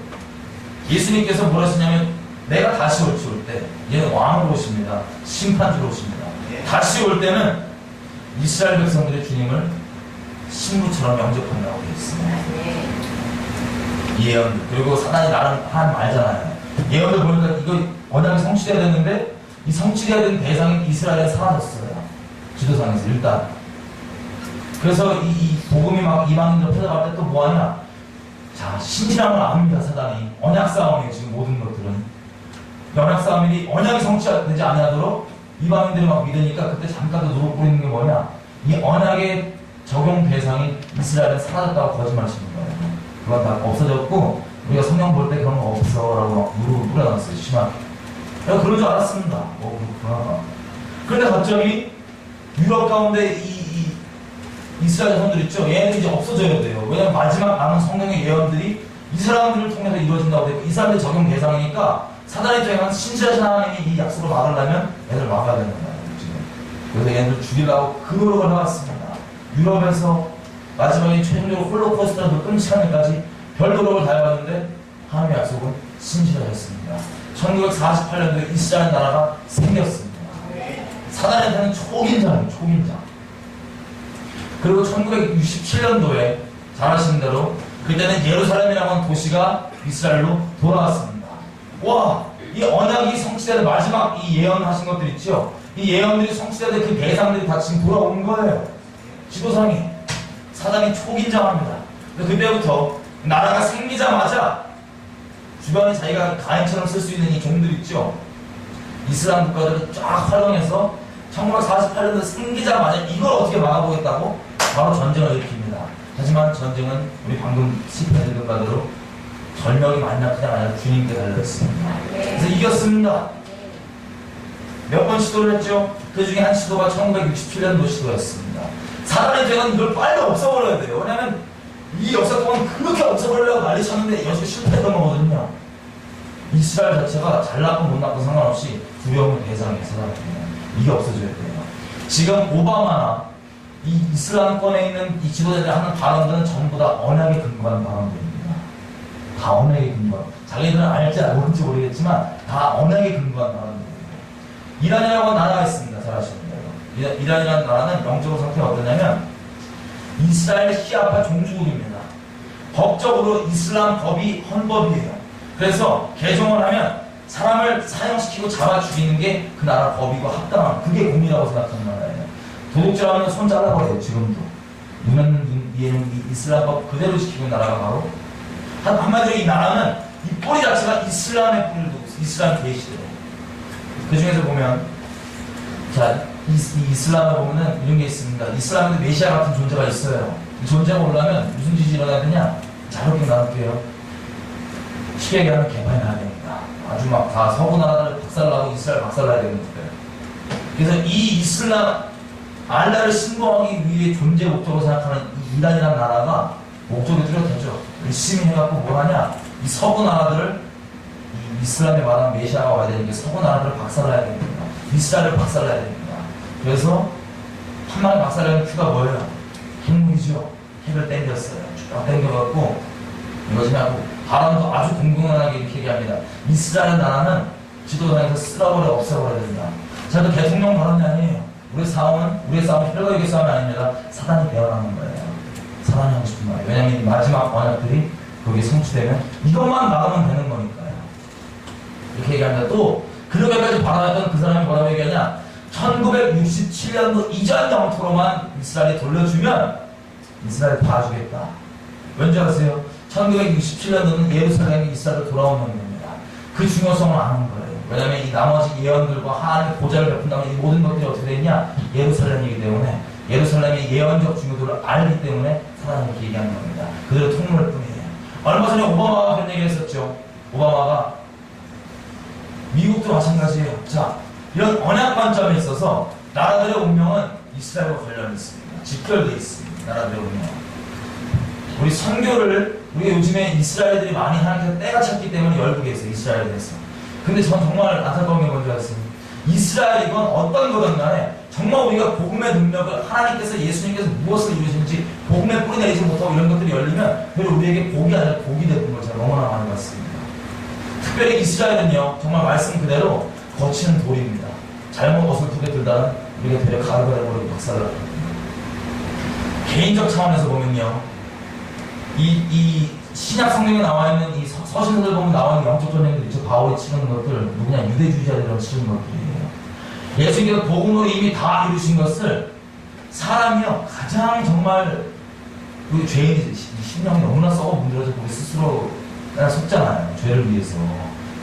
예수님께서 뭐라 하시냐면 내가 다시 올 때 얘는 왕으로 오십니다. 심판주로 오십니다. 다시 올 때는 이스라엘 백성들의 주님을 신부처럼 영접한다고 되어 있습니다. 이 예언들. 그리고 사단이 나름 한 말잖아요. 예언들 보니까 이거 언약이 성취돼야 되는데 이 성취돼야 되는 대상인 이스라엘에 사라졌어요. 지도상에서 일단. 그래서 이 복음이 막 이방인들 퍼져갈 때 또 뭐하냐? 자, 신실함을 압니다, 사단이. 언약 싸움이에요, 지금 모든 것들은. 언약 싸움이 언약이 성취되지 않도록 이방인들이 막 믿으니까 그때 잠깐 더 누룩 뿌리는 게 뭐냐? 이 언약의 적용 대상인 이스라엘은 사라졌다고 거짓말하시는 거예요. 그건 다 없어졌고 우리가 성경 볼 때 그런 거 없어라고 막 누룩을 뿌려놨어요, 심하게. 내가 그런 줄 알았습니다. 그렇구나. 그런데 갑자기 유럽 가운데 이스라엘 선들 있죠? 얘네들이 이제 없어져야 돼요. 왜냐면 마지막 남은 성경의 예언들이 이 사람들을 통해서 이루어진다고 되고 이 사람들이 적용 대상이니까 사단의 입장에서 신실하신 하나님이 이 약속을 막으려면 얘들 막아야 되는 거예요. 지금. 그래서 얘네들 죽이려고 그 노력을 해왔습니다. 유럽에서 마지막에 최종적으로 홀로코스트라도 끊지 않을까지 별 노력을 다해봤는데 하나님의 약속은 신실하셨습니다. 1948년도에 이스라엘 나라가 생겼습니다. 사단한테는 초긴장이에요. 초긴장. 그리고 1967년도에 잘 아시는 대로 그때는 예루살렘이라고 하는 도시가 이스라엘로 돌아왔습니다. 와! 이 언약이 성취되는 마지막 이 예언하신 것들 있죠? 이 예언들이 성취되는 그 대상들이 다 지금 돌아온 거예요. 지도상이. 사단이 초긴장합니다. 그때부터 나라가 생기자마자 주변에 자기가 가인처럼 쓸 수 있는 이 종들 있죠? 이슬람 국가들을 쫙 활용해서 1948년도 생기자마자 이걸 어떻게 막아보겠다고 바로 전쟁을 일으킵니다. 하지만 전쟁은 우리 방금 시편에 바대로 절명이 만나 그냥 아니라 주님께 달려있습니다. 그래서 이겼습니다. 몇 번 시도를 했죠? 그 중에 한 시도가 1967년도 시도였습니다. 사단의 죄는 이걸 빨리 없애버려야 돼요. 왜냐면 이 역사 동안 그렇게 없애버리려고 난리 쳤는데 여기서 실패했던 거거든요. 이스라엘 자체가 잘나고 못나고 상관없이 두려움의 대상이 사단입니다. 이게 없어져야 돼요. 지금 오바마나 이 이슬람권에 있는 이 지도자들이 하는 발언들은 전부 다 언약에 근거한 발언들입니다. 다 언약에 근거한. 자기들은 알지 모른지 모르겠지만 다 언약에 근거한 나라입니다. 이란이라고 나라가 있습니다. 잘 아십니다. 이란이라는 나라는 영적으로 상태가 어떠냐면 이스라엘 시아파 종주국입니다. 법적으로 이슬람 법이 헌법이에요. 그래서 개종을 하면 사람을 사형시키고 잡아 죽이는 게 그 나라 법이고 합당한 그게 공이라고 생각하는 나라예요. 도둑질하면 손 잘라버려요. 지금도. 눈은 이해는 이슬람법 그대로 지키는 나라가 바로 한마디로 이 나라는 이 뿌리 자체가 이슬람의 뿌리를 두고 있어요. 이슬람 계시대요. 그 중에서 보면 자 이 이슬람에 보면은 이런 게 있습니다. 이슬람에도 메시아 같은 존재가 있어요. 이 존재가 올라면 무슨 짓이 일어나야 되냐? 자유롭게 나눌게요. 쉽게 얘기하면 개판이 나야 됩니다. 아주 막 다 서구 나라를 박살나고 이스라엘 박살나야 되는 거예요. 그래서 이 이슬람 알라를 신봉하기 위해 존재 목적으로 생각하는 이 이란이라는 나라가 목적이 뚜렷하죠. 열심히 해갖고 뭘 하냐? 이 서구 나라들을 이 이슬람에 말하는 메시아가 와야 되는 게 서구 나라들을 박살나야 됩니다. 이스라엘을 박살나야 됩니다. 그래서 한 방에 박살나는 큐가 뭐예요? 핵무기죠. 핵을 땡겼어요. 쭉 땡겨갖고 이것이 하고 바람도 아주 공공연하게 이렇게 얘기합니다. 이스라엘 나라는 지도상에서 쓸어버려 없애버려야 된다. 자, 그 대통령 발언이 아니에요. 우리의 싸움은 혈과육의 싸움이 아닙니다. 사단이 배어나는 거예요. 사단이 하고 싶은 말이에요. 왜냐하면 이 마지막 언약들이 거기에 성취되면 이것만 막으면 되는 거니까요. 이렇게 얘기합니다. 또 그렇게까지 발언했던 그 사람이 뭐라고 얘기하냐? 1967년도 이전 영토로만 이스라엘이 돌려주면 이스라엘 봐주겠다. 왠지 아세요? 1967년도는 예루살렘이 이스라엘로 돌아온 년입니다. 그 중요성을 아는 거예요. 왜냐하면 이 나머지 예언들과 하나님의 보좌를 베푼다면 이 모든 것들이 어떻게 되냐? 예루살렘이기 때문에 예루살렘의 예언적 중요도를 알기 때문에 사단이 이렇게 얘기하는 겁니다. 그대로 통로일 뿐이에요. 얼마 전에 오바마가 그런 얘기를 했었죠. 오바마가 미국도 마찬가지예요. 자, 이런 언약 관점에 있어서 나라들의 운명은 이스라엘과 관련이 있습니다. 직결되어 있습니다. 나라들의 운명. 우리 선교를 우리 요즘에 이스라엘들이 많이 하는 게 때가 찼기 때문에 열국에 있어요. 이스라엘에 대해서. 근데 전 정말 안타까운 게 뭔지 아세요? 이스라엘이건 어떤 거든 간에 정말 우리가 복음의 능력을 하나님께서 예수님께서 무엇을 이루시는지 복음의 뿌리 내리지 못하고 이런 것들이 열리면 그리고 우리에게 복이 아니라 복이 되는 걸 제가 너무나 많이 봤습니다. 특별히 이스라엘은요 정말 말씀 그대로 거치는 돌입니다. 잘못 어설프게 들다는 우리가 되려 가르가르버리고 박살나거든요. 개인적 차원에서 보면요 이 신약 성경에 나와 있는 이 서신들 보면 나와 있는 영적 전쟁들 있죠. 바울이 치는 것들 누구냐 유대주의자들이랑 치는 것들이에요. 예수님께서 복음으로 이미 다 이루신 것을 사람이요 가장 정말 우리 죄인이 심령이 너무나 썩어 문드러져 우리 스스로 속잖아요. 죄를 위해서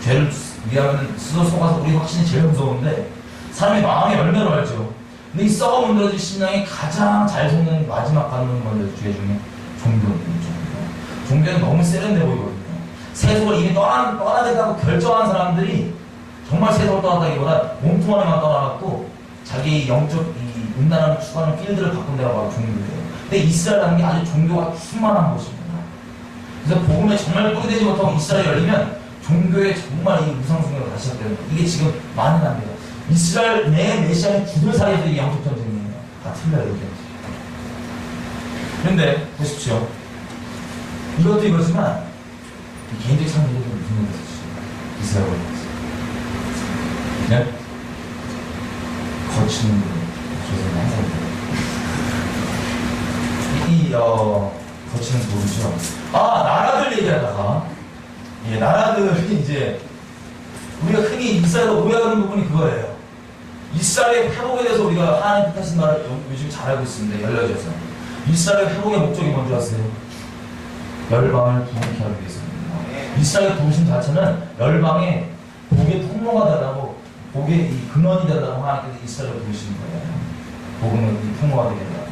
죄를 위하면 스스로 속아서 우리 확신이 제일 무서운데 사람이 마음의 열매로 알죠. 근데 이 썩어 문드러진 심령이 가장 잘 속는 마지막 가는 건데 죄 중에 종교입니다. 종교는 너무 세련돼 보이거든요. 세속을 이미 떠나겠다고 결정한 사람들이 정말 세속을 떠났다기보다 몸뚱아리만 떠나갖고 자기 영적 이 음란한 추구하는 필드를 바꾼 데가 바로 종교예요. 근데 이스라엘이라는 게 아주 종교가 충만한 곳입니다. 그래서 복음에 정말 뿌리되지 못하고 이스라엘이 열리면 종교의 정말 이 무상승회가 다시 시작되는 거예요. 이게 지금 많이 납니다. 이스라엘 내 메시아의 주들 사이에서 이게 영적 전쟁이에요. 다 틀려요. 이게. 그런데 보십시오. 이것도 이거지만 개인적 참여도 무슨 일이 있었죠. 이스라엘에 네? 거치는 조선이 항상 거치는 도리죠. 나라들 얘기하다가 나라들이 이제 우리가 흔히 이스라엘과 오해하는 부분이 그거예요. 이스라엘의 회복에 대해서 우리가 하나님 뜻하신 말을 요즘 잘 알고 있습니다. 열려져서 이스라엘의 회복의 목적이 뭔지 아세요? 열방을 부흥케 하기 위해서입니다. 이스라엘 부르심 자체는 열방의 복의 통로가 되라고 복의 이 근원이 되라고 하나님께서 이스라엘을 부르시는 거예요. 복음의 통로가 되게 되라고.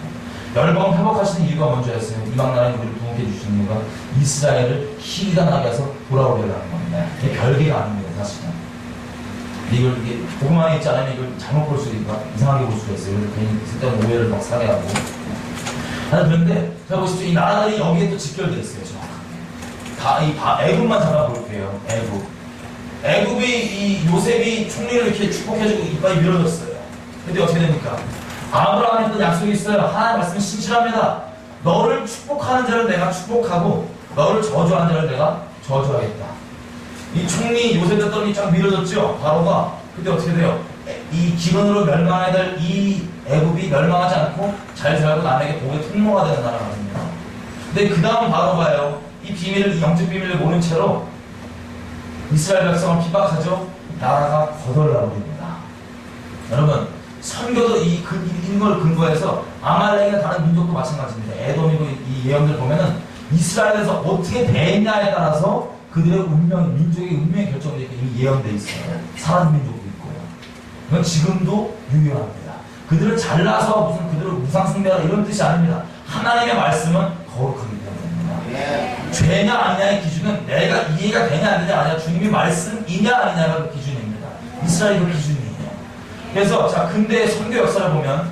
열방 회복하시는 이유가 뭔지 아세요? 이방 나라에 우리를 부흥케 해주시는 이유가 이스라엘을 희귀가 나게 해서 돌아오게 하는 겁니다. 이게 별개가 아닙니다. 사실은. 이게 복음 안에 있지 않으면 이걸 잘못 볼 수도 있고 이상하게 볼 수가 있어요. 그래서 괜히 쓸데없는 오해를 막 사게 하고. 그런데 자 보십시오. 이 나라들이 여기에 또 직결되어 있어요. 애굽만 잡아볼게요. 애굽이 이 요셉이 총리를 이렇게 축복해주고 이빨이 밀어줬어요. 근데 어떻게 됩니까? 아브라함한테 약속이 있어요. 하나님 말씀은 신실합니다. 너를 축복하는 자를 내가 축복하고 너를 저주하는 자를 내가 저주하겠다. 이 총리 요셉의 떠름이 쫙 밀어졌죠. 바로가 그때 어떻게 돼요? 이 기근으로 멸망해야 될 이 애굽이 멸망하지 않고 잘 살고 남에게 복의 통로가 되는 나라거든요. 근데 그 다음 바로가요. 이 비밀을, 이 영적 비밀을 모른 채로 이스라엘 백성을 피박하죠. 나라가 거덜나버립니다. 여러분, 선교도 이걸 근거해서 아말렉이나 다른 민족도 마찬가지입니다. 에돔이고 이 예언들 보면은 이스라엘에서 어떻게 대했냐에 따라서 그들의 운명, 민족의 운명이 결정되어 있고 이미 예언되어 있어요. 사라진 민족도 있고요. 이건 지금도 유효합니다. 그들을 잘라서 무슨 그들을 우상숭배하라 이런 뜻이 아닙니다. 하나님의 말씀은 거룩하기 때문입니다. 죄냐 아니냐의 기준은 내가 이해가 되냐 안 되냐 아니냐 주님의 말씀이냐 아니냐가 그 기준입니다. 이스라엘이 그 기준이에요. 그래서 자 근대 선교 역사를 보면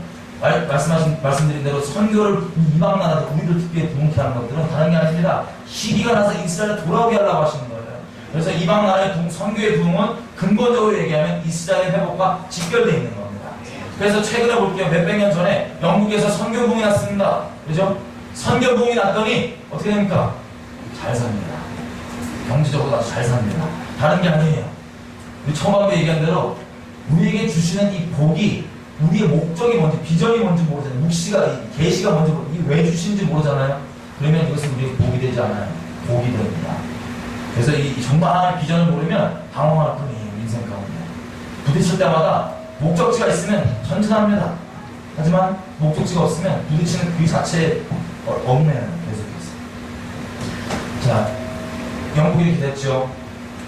말씀드린 대로 선교를 이방 나라들 우리들 특별히 부흥케 하는 것들은 다른 게 아닙니다. 시기가 나서 이스라엘에 돌아오게 하려고 하시는 거예요. 그래서 이방 나라의 선교의 부흥은 근본적으로 얘기하면 이스라엘의 회복과 직결되어 있는 겁니다. 그래서 최근에 볼게요. 몇백 년 전에 영국에서 선교 부흥이 났습니다. 그죠? 선교 부흥이 났더니 어떻게 됩니까? 잘 삽니다. 경제적으로 아주 잘 삽니다. 다른 게 아니에요. 우리 처음에 얘기한 대로 우리에게 주시는 이 복이 우리의 목적이 뭔지 비전이 뭔지 모르잖아요. 묵시가 계시가 뭔지 왜 주신지 모르잖아요. 그러면 이것은 우리의 복이 되지 않아요. 복이 됩니다. 그래서 이 정말 하나님의 비전을 모르면 당황할 뿐이에요. 인생 가운데 부딪힐 때마다 목적지가 있으면 전진합니다. 하지만 목적지가 없으면 부딪히는 그 자체에 얽매여요. 계속해서. 자, 영국이 이렇게 됐죠.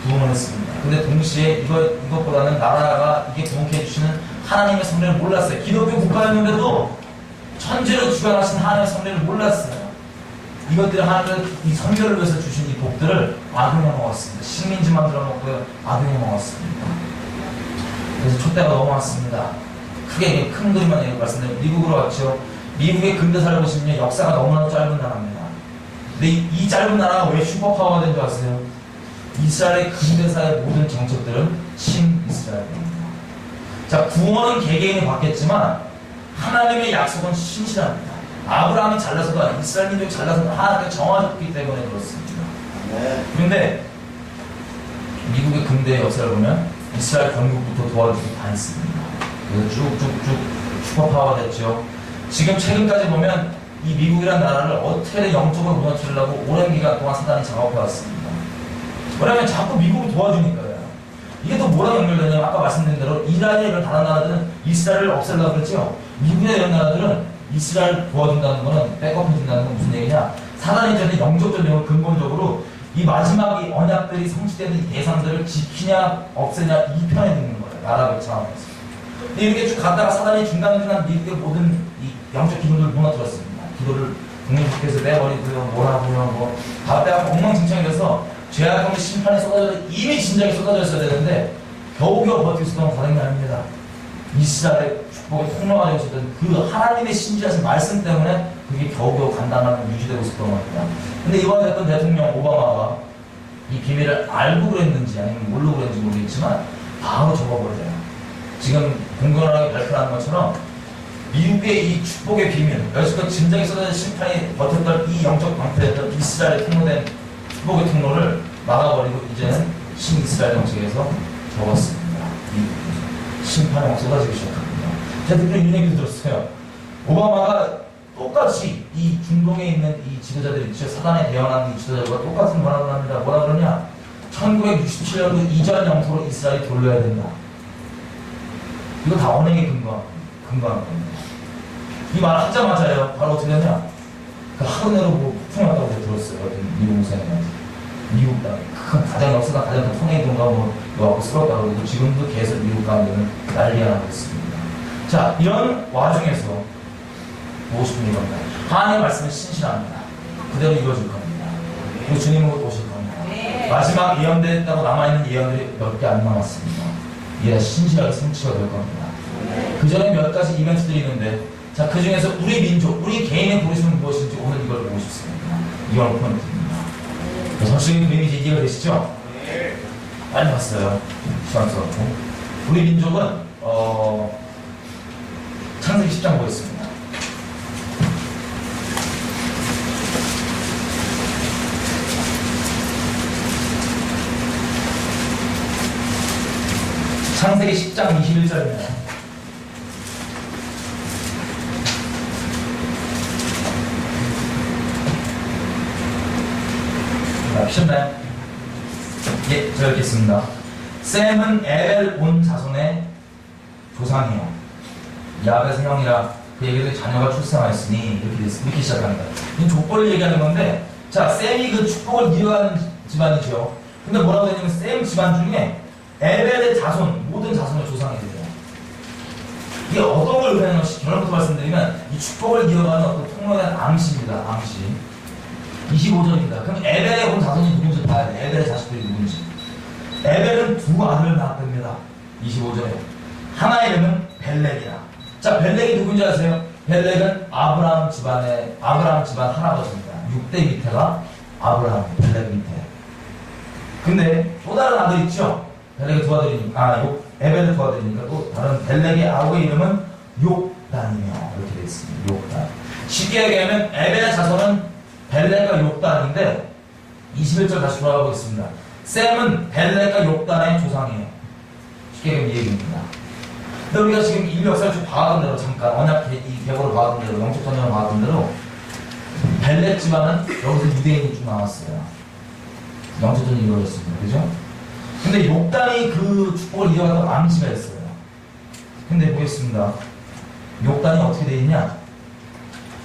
부흥을 했습니다. 근데 동시에 이것보다는 나라가 이게 부흥케 해주시는 하나님의 섭리를 몰랐어요. 기독교 국가였는데도 천지를 주관하신 하나님의 섭리를 몰랐어요. 이것들을 하나님의 이 선교를 위해서 주신 이 복들을 악용해 먹었습니다. 식민지만 들어먹고요. 악용해 먹었습니다. 그래서 촛대가 넘어왔습니다. 크게 큰 그림만 말씀드리면 미국으로 왔죠. 미국의 근대사를 보시면 역사가 너무나 짧은 나라입니다. 근데 이 짧은 나라가 왜 슈퍼파워가 된 줄 아세요? 이스라엘의 근대사의 모든 정책들은 신이스라엘입니다. 자, 구원은 개개인이 받겠지만 하나님의 약속은 신실합니다. 아브라함이 잘나서도 아니고 이스라엘 민족이 잘나서도 하나님께 정하셨기 때문에 그렇습니다. 그런데 미국의 근대 역사를 보면 이스라엘 건국부터 도와주고 다 했습니다. 그래서 쭉쭉쭉 슈퍼파워가 됐죠. 지금 최근까지 보면 이 미국이라는 나라를 어떻게든 영적으로 무너뜨리려고 오랜 기간 동안 사단이 작업해왔습니다. 왜냐하면 자꾸 미국을 도와주니까요. 이게 또 뭐랑 연결되냐면 아까 말씀드린 대로 이란이나 이런 다른 나라들은 이스라엘을 없애려고 그랬죠. 미국이나 이런 나라들은 이스라엘 도와준다는 거는 백업해준다는 건 무슨 얘기냐. 사단이 전에 영적 전쟁을 근본적으로 이 마지막 이 언약들이 성취되는 이 대상들을 지키냐 없애냐 이 편에 있는 거예요. 나라의 차원에서. 근데 이렇게 쭉 갔다가 사단이 중간중간 미국의 모든 이 영적 기도를 무너뜨렸습니다. 기도를 국민국회에서 내버리고요. 뭐라고요. 다 빼고 엉망진창이 돼서 죄악함의 심판이 이미 진작에 쏟아져 있어야 되는데 겨우겨우 버티고 있었던 건 다른 게 아닙니다. 이스라엘의 축복의 통로가 되고 있었던 그 하나님의 신실하신 말씀 때문에 그게 겨우겨우 간단하게 유지되고 있었던 겁니다. 근데 이번에 됐던 대통령 오바마가 이 비밀을 알고 그랬는지 아니면 모르고 그랬는지 모르겠지만 바로 접어버려요. 지금 공공연하게 발표하는 것처럼 미국의 이 축복의 비밀, 여기서부터 진작에 쏟아진 심판이 버텼던 이 영적 방패였던 이스라엘에 통로된 축복의 통로를 막아버리고 이제는 신이스라엘 정책에서 접었습니다. 심판이 막 쏟아지기 시작합니다. 제가 듣기로 이런 얘기도 들었어요. 오바마가 똑같이 이 중동에 있는 이 지도자들 있죠. 사단에 대항하는 이 지도자들과 똑같은 말을 합니다. 뭐라 그러냐? 1967년도 이전 영토로 이스라엘이 돌려야 된다. 이거 다 언행에 근거한 겁니다. 이 말 하자마자요. 바로 어떻게 되냐? 그 하루 내로 뭐 폭풍을 했다고 들었어요. 미국 무사님한테. 미국 가장 역사가 가장 큰 토네이도인가 뭐 갖고 쓰러졌다고 그러고 지금도 계속 미국 가운데는 난리가 나고 있습니다. 자, 이런 와중에서 보고 싶은 이겁니다. 하나님의 말씀은 신실합니다. 그대로 이루어질 겁니다. 그리고 주님은 오실 겁니다. 마지막 예언됐다고 남아있는 예언들이 몇 개 안 남았습니다. 이게 신실하게 성취가 될 겁니다. 그 전에 몇 가지 이벤트들이 있는데 자, 그 중에서 우리 민족, 우리 개인의 부르심은 무엇인지 오늘 이걸 보고 싶습니다. 이걸 포인트입니다. 전체적인 그림이 이해가 되시죠? 빨리 봤어요. 시간스럽고. 우리 민족은 창세기 10장 보겠습니다. 창세기 10장 21절입니다. 피셨나요? 예, 제가 읽겠습니다. 셈은 에벨 온 자손의 조상이요 야벳의 형이라 그에게도 자녀가 출생하였으니 이렇게 시작합니다. 이 족보를 얘기하는 건데, 자, 셈이 그 축복을 이어가는 집안이죠. 근데 뭐라고 되냐면 셈 집안 중에 에벨의 자손, 모든 자손의 조상이 돼요. 이게 어떤 걸 의미하는지 결론부터 말씀드리면 이 축복을 이어가는 어떤 통로된 암시입니다. 암시. 25절입니다. 그럼 에벨의 온 자손이 누군지 봐야 돼. 에벨의 자식들이 누군지. 에벨은 두 아들을 낳았답니다. 25절에. 하나의 이름은 벨렉이라. 자, 벨렉이 누군지 아세요? 벨렉은 아브라함 집안 할아버지입니다. 6대 밑에가 아브라함, 벨렉 밑에. 근데 또 다른 아들 있죠? 벨렉의 두 아들이니까, 에벨의 두 아들이니까 또 다른 벨렉의 아우의 이름은 욕단이며 이렇게 되어 있습니다. 욕단. 쉽게 얘기하면 에벨의 자손은 벨렉과 욕단인데 21절 다시 돌아가 보겠습니다. 셈은 벨렉과 욕단의 조상이에요. 쉽게 얘기하면 이 얘기입니다. 근데 우리가 지금 인류 역사를 쭉 봐왔던 대로 잠깐 언약 이 계보를 봐왔던 대로 영적 전쟁을 봐왔던 대로 벨렉 집안은 여기서 유대인이 쭉 나왔어요. 영적 전쟁이 이루어졌습니다. 그죠? 근데 욕단이 그 축복을 이어가던 암시가 있어요. 근데 보겠습니다. 욕단이 어떻게 되어 있냐?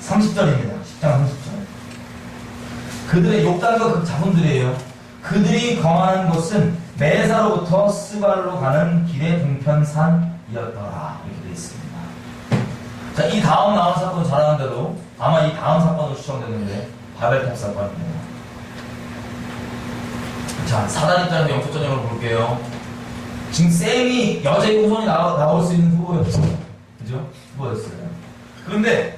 30절입니다. 10장 30절. 그들의 욕단과 그 자손들이에요. 그들이 거하는 곳은 메사로부터 스발로 가는 길의 동편산이었더라. 이렇게 되어 있습니다. 자, 이 다음 나온 사건 잘 아는 대로 아마 이 다음 사건으로 추정되는데 바벨탑 사건입니다. 자, 사단 입장에서 영적 전형을 볼게요. 지금 셈이 여자의 후손이 나올 수 있는 후보였어요. 그죠? 후보였어요. 그런데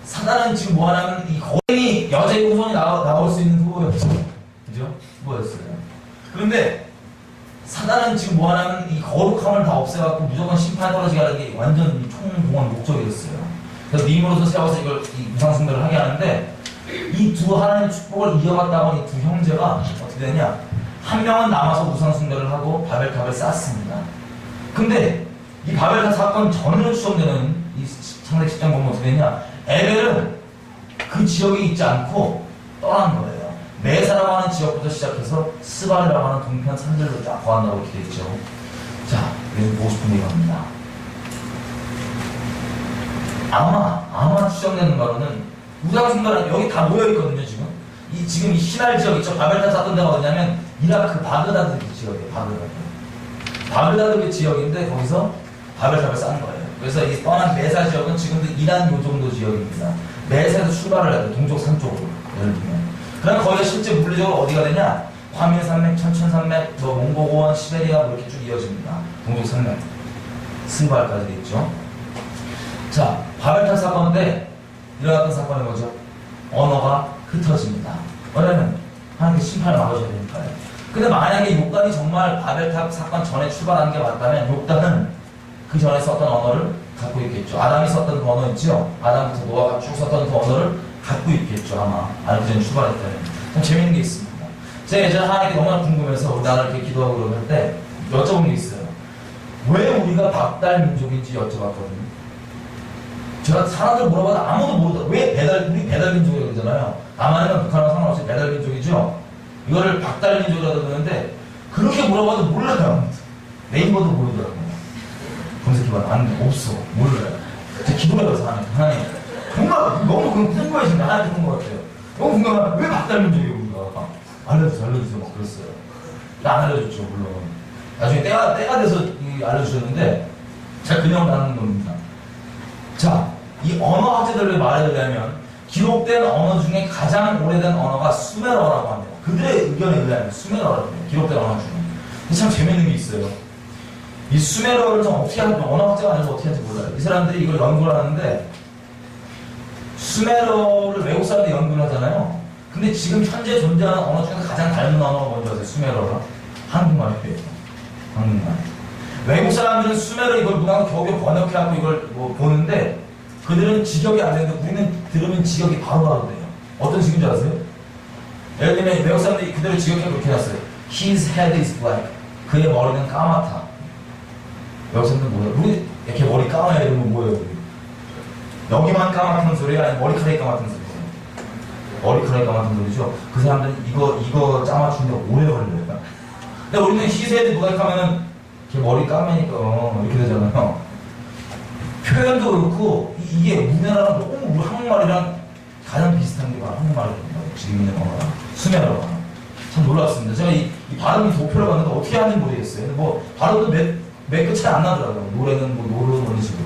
사단은 지금 뭐 하냐면 이 거행이 여자의 후손이 나올 수 있는 후보였어요. 그죠? 후보였어요. 그런데 사단은 지금 뭐 하냐면 이 거룩함을 다 없애갖고 무조건 심판에 떨어지게 하는 게 완전 총동원 목적이었어요. 그래서 님으로서 세워서 이걸 우상숭배를 하게 하는데 이 두 하나님의 축복을 이어갔다 보니 두 형제가 어떻게 되냐? 한 명은 남아서 우상숭배를 하고 바벨탑을 쌓습니다. 근데 이 바벨탑 사건 전으로 추정되는 이 창세기 10장 보면 어떻게 되냐? 에벨은 그 지역에 있지 않고 떠난 거예요. 메사라고 하는 지역부터 시작해서 스발이라고 하는 동편 산들로 쫙 거한다고 이렇게 되어 있죠. 자, 여기 보고 싶은 얘기입니다. 아마 추정되는 바로는 우상숭배는 여기 다 모여있거든요, 지금. 지금 이 시날 지역 있죠? 바벨탑 쌓던 데가 어디냐면 이라크 바그다드 지역이에요, 바그다드 그 지역인데 거기서 바벨탑을 쌓은 거예요. 그래서 이 떠난 메사 지역은 지금도 이란 요 정도 지역입니다. 메사에서 출발을 해야 돼요. 동쪽 산 쪽으로. 예를 들면. 그럼 거기가 실제 물리적으로 어디가 되냐? 화밀산맥, 천천산맥, 몽고고원, 시베리아 이렇게 쭉 이어집니다. 동쪽 산맥. 스발까지 돼 있죠. 자, 바벨탑 사건인데 일어났던 사건이 뭐죠? 언어가 흩어집니다. 왜냐면 하나님께 심판을 막으셔야 되니까요. 근데 만약에 욕단이 정말 바벨탑 사건 전에 출발한 게 맞다면 욕단은 그 전에 썼던 언어를 갖고 있겠죠. 아담이 썼던 그 언어 있죠? 아담부터 노아가 쭉 썼던 그 언어를 갖고 있겠죠. 아마 그 전에 출발했다면. 참 재밌는 게 있습니다. 제가 예전에 하나님께 너무나 궁금해서 우리 나라를 이렇게 기도하고 그럴 때 여쭤본 게 있어요. 왜 우리가 박달 민족인지 여쭤봤거든요. 제가 사람들 물어봐도 아무도 모르다. 왜 우리 배달 민족이라고 그러잖아요. 남한이나 북한이나 상관없이 배달 민족이죠. 이거를 박달 민족이라고 그러는데 그렇게 물어봐도 몰라요. 네이버도 모르더라고요. 검색해봐도 없어. 몰라요. 제가 기도해서 하나님 정말 너무 궁금해진다. 하나님 그런 것 같아요. 너무 궁금해. 왜 박달 민족이에요 우리가? 알려주세요 막 그랬어요. 안 알려줬죠 물론. 나중에 때가 돼서 알려주셨는데 제가 그냥 나누는 겁니다. 자, 이 언어 학자들을 말해드리면 기록된 언어 중에 가장 오래된 언어가 수메러라고 합니다. 그들의 의견에 의하면 수메러라고 해요. 기록된 언어 중에. 근데 참 재밌는 게 있어요. 이 수메러를 좀 어떻게 하는지, 언어 학자가 아니고 어떻게 하는지 몰라요. 이 사람들이 이걸 연구를 하는데 수메러를 외국 사람들이 연구를 하잖아요. 근데 지금 현재 존재하는 언어 중에서 가장 닮은 언어가 뭔지 아세요? 수메러가? 한국말이에요. 한국말. 외국 사람들은 수메로 이걸 문학을 겨우겨우 번역해갖고 이걸 뭐 보는데 그들은 직역이 안 되는데 우리는 들으면 직역이 바로 돼요. 어떤 식인 줄 아세요? 예를 들면 외국 사람들이 그대로 직역해서 이렇게 해놨어요. His head is black. 그의 머리는 까맣다. 여기서는 뭐야? 우리 이렇게 머리 감아야 되면 뭐예요? 여기만 까맣다는 소리가 아니라 머리카락이 까맣다는 소리예요. 머리카락이 까맣다는 소리죠. 그 사람들은 이거 짜맞추는데 오래 걸려요. 근데 우리는 시세에 모자이크하면은 이렇게 머리 까매니까 이렇게 되잖아요. 표현도 그렇고 이게 우리나라랑 너무 우리 한국말이랑 가장 비슷한 게 바로 한국말이거든요. 지금 있는 거랑 수면어가 참 놀랐습니다. 제가 이 발음이 도표를 봤는데 어떻게 하는지 모르겠어요. 근데 뭐 발음도 몇 개 차이 안 나더라고요. 노래는 뭐 노르는 그런 식으로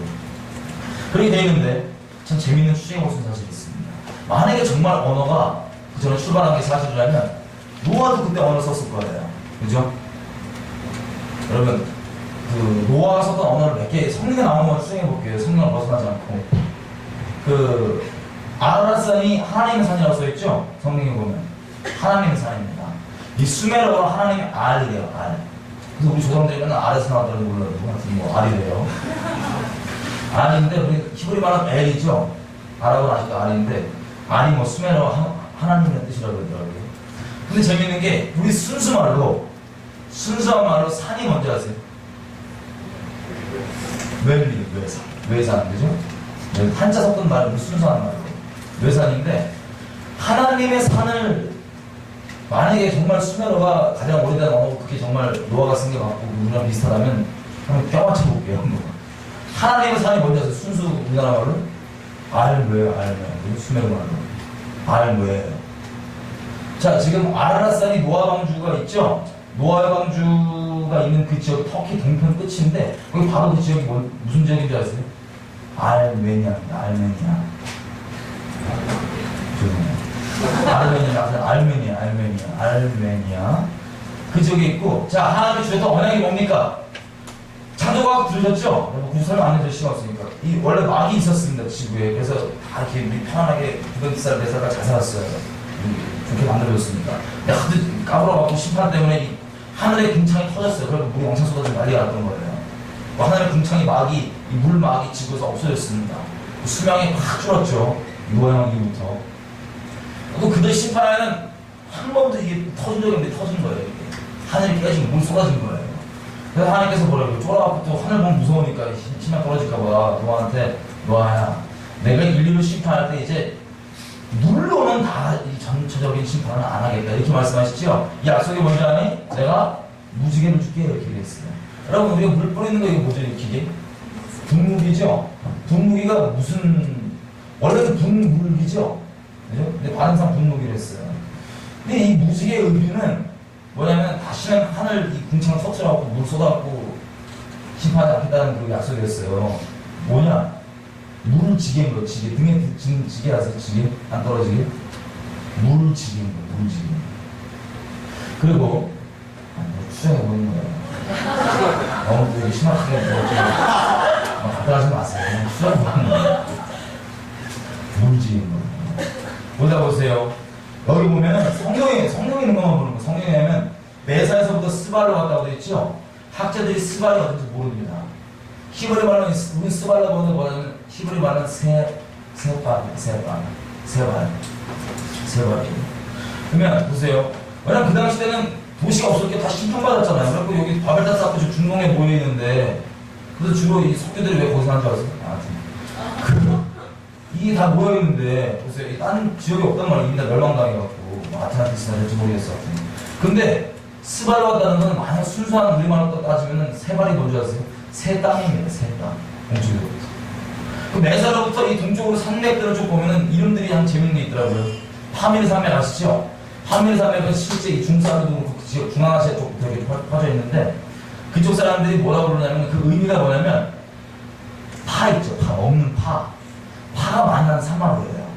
그렇게 돼 있는데 참 재밌는 추정해 볼 수 있는 사실이 있습니다. 만약에 정말 언어가 그 전에 출발한 게 사실이라면 노아도 그때 언어를 썼을 거예요. 그죠? 여러분 그 노아가 썼던 언어를 몇 개 성경에 나오는 걸 추정해 볼게요. 성경을 벗어나지 않고 그 아라산이 하나님의 산이라고 써있죠? 성경에 보면 하나님의 산입니다. 이 수메르어가 하나님의 알이래요. 알. 그래서 우리 조상들이 맨날 알에서 나왔다는 몰라도 하여튼 뭐 알이래요. 알인데 우리 히브리 말은 엘이죠. 아랍은 아직도 알인데 알이 뭐 수메르어 하나님의 뜻이라고 그러더라고요. 근데 재밌는 게 우리 순수한 말로 산이 뭔지 아세요? 외산 그죠? 한자 섞은 말은 우리 순수한 말로 외산인데 하나님의 산을 만약에 정말 수메르어가 가장 오래된 언어고 그게 정말 노아가 쓴 게 맞고 우리랑 비슷하다면 한번 껴맞춰 볼게요. 하나님의 산이 뭔지 아세요? 순수 우리나라 말로? 알외 수메르어 말로 알외. 자 지금 아라랏산이 노아 방주가 있죠? 노아 방주가 있는 그 지역이 터키 동편 끝인데 거기 바로 그 지역이 무슨 지역인지 아세요? 알메니아입니다. 알메니아. 죄송해요. 알메니아. 그 지역에 있고, 자, 하나님이 주셨던 언약이 뭡니까? 창조과학 들으셨죠? 굳이 설명 안 해줄 시간 없으니까. 이 원래 막이 있었습니다, 지구에. 그래서 다 이렇게 우리 편안하게 900살, 4살까지 잘 살았어요. 그렇게 만들어졌습니다. 근데 하도 까불어갖고 심판 때문에 이 하늘의 궁창이 터졌어요. 그래서 물이 왕창 쏟아지고 난리가 났던 거예요. 하늘의 궁창이 막이, 이 물막이 지구에서 없어졌습니다. 수명이 확 줄었죠. 노아 이후부터. 또 그들 심판에는 한 번도 이게 터진 적이 없는데 터진 거예요. 이게. 하늘이 깨지고 물 쏟아진 거예요. 그래서 하나님께서 뭐라고요? 쫄아갖고 또 하늘 보면 무서우니까 심장 떨어질까봐 노아한테 노아야 내가 인류를 심판할 때 이제 물로는 다 이 전체적인 심판은 안 하겠다 이렇게 말씀하시죠? 이 약속이 뭔지 아니? 내가 무지개를 줄게 이렇게 얘기했어요. 여러분 우리가 물 뿌리는 거 이거 뭐죠? 이 기계? 분무기죠? 분무기가 무슨 원래는 분물기죠? 그죠? 근데 바른상 분무기를 했어요. 근데 이 무지개의 의미는 뭐냐면 다시는 하늘 이 궁창을 터뜨려갖고 물 쏟아갖고 심판하지 않겠다는 그 약속이었어요. 뭐냐? 물을 지게인 거, 지게. 등에 지는 지게 아세요? 지게? 안 떨어지게? 물을 지게인 거, 물을 지게. 그리고, 추정해보는 거예요. 너무 되게 심하게 갖다 하지 마세요. 추정해보는 거예요. 물 지게인 거. 보자 보세요. 여기 보면은 성경에 있는 것만 보는 거. 성경에 하면 메사에서부터 스발로 왔다고 되어 있죠? 학자들이 스발이 어딘지 모릅니다. 히브리 말은 우리 스발로 보는 거는 히브리 말은 세발이에요. 그러면 보세요. 왜냐면 그 당시 때는 도시가 없었기에 다 심판받았잖아요. 그리고 여기 바벨탑 쌓고 중동에 모여 있는데 그래서 주로 이 석교들이 왜 거기서 하는 줄 알았어요? 이게 다 모여 있는데 보세요. 다른 지역이 없단 말이에요. 이미 다 멸망당해갖고 아틀란티스나 될지 모르겠어. 근데 스발로 왔다는 건 만약 순수한 우리말로 따지면은 세발이 뭔지 아세요? 새 땅입니다. 새 땅. 동쪽으로부터. 그 메사로부터 이 동쪽으로 산맥들을 쭉 보면은 이름들이 참 재밌는 게 있더라고요. 파밀 산맥 아시죠? 파밀 산맥은 실제 이 중사도 그 지역 중앙아시아 쪽부터 이렇게 퍼져 있는데 그쪽 사람들이 뭐라고 그러냐면 그 의미가 뭐냐면 파 있죠. 파 없는 파. 파가 많이 나는 사막이에요.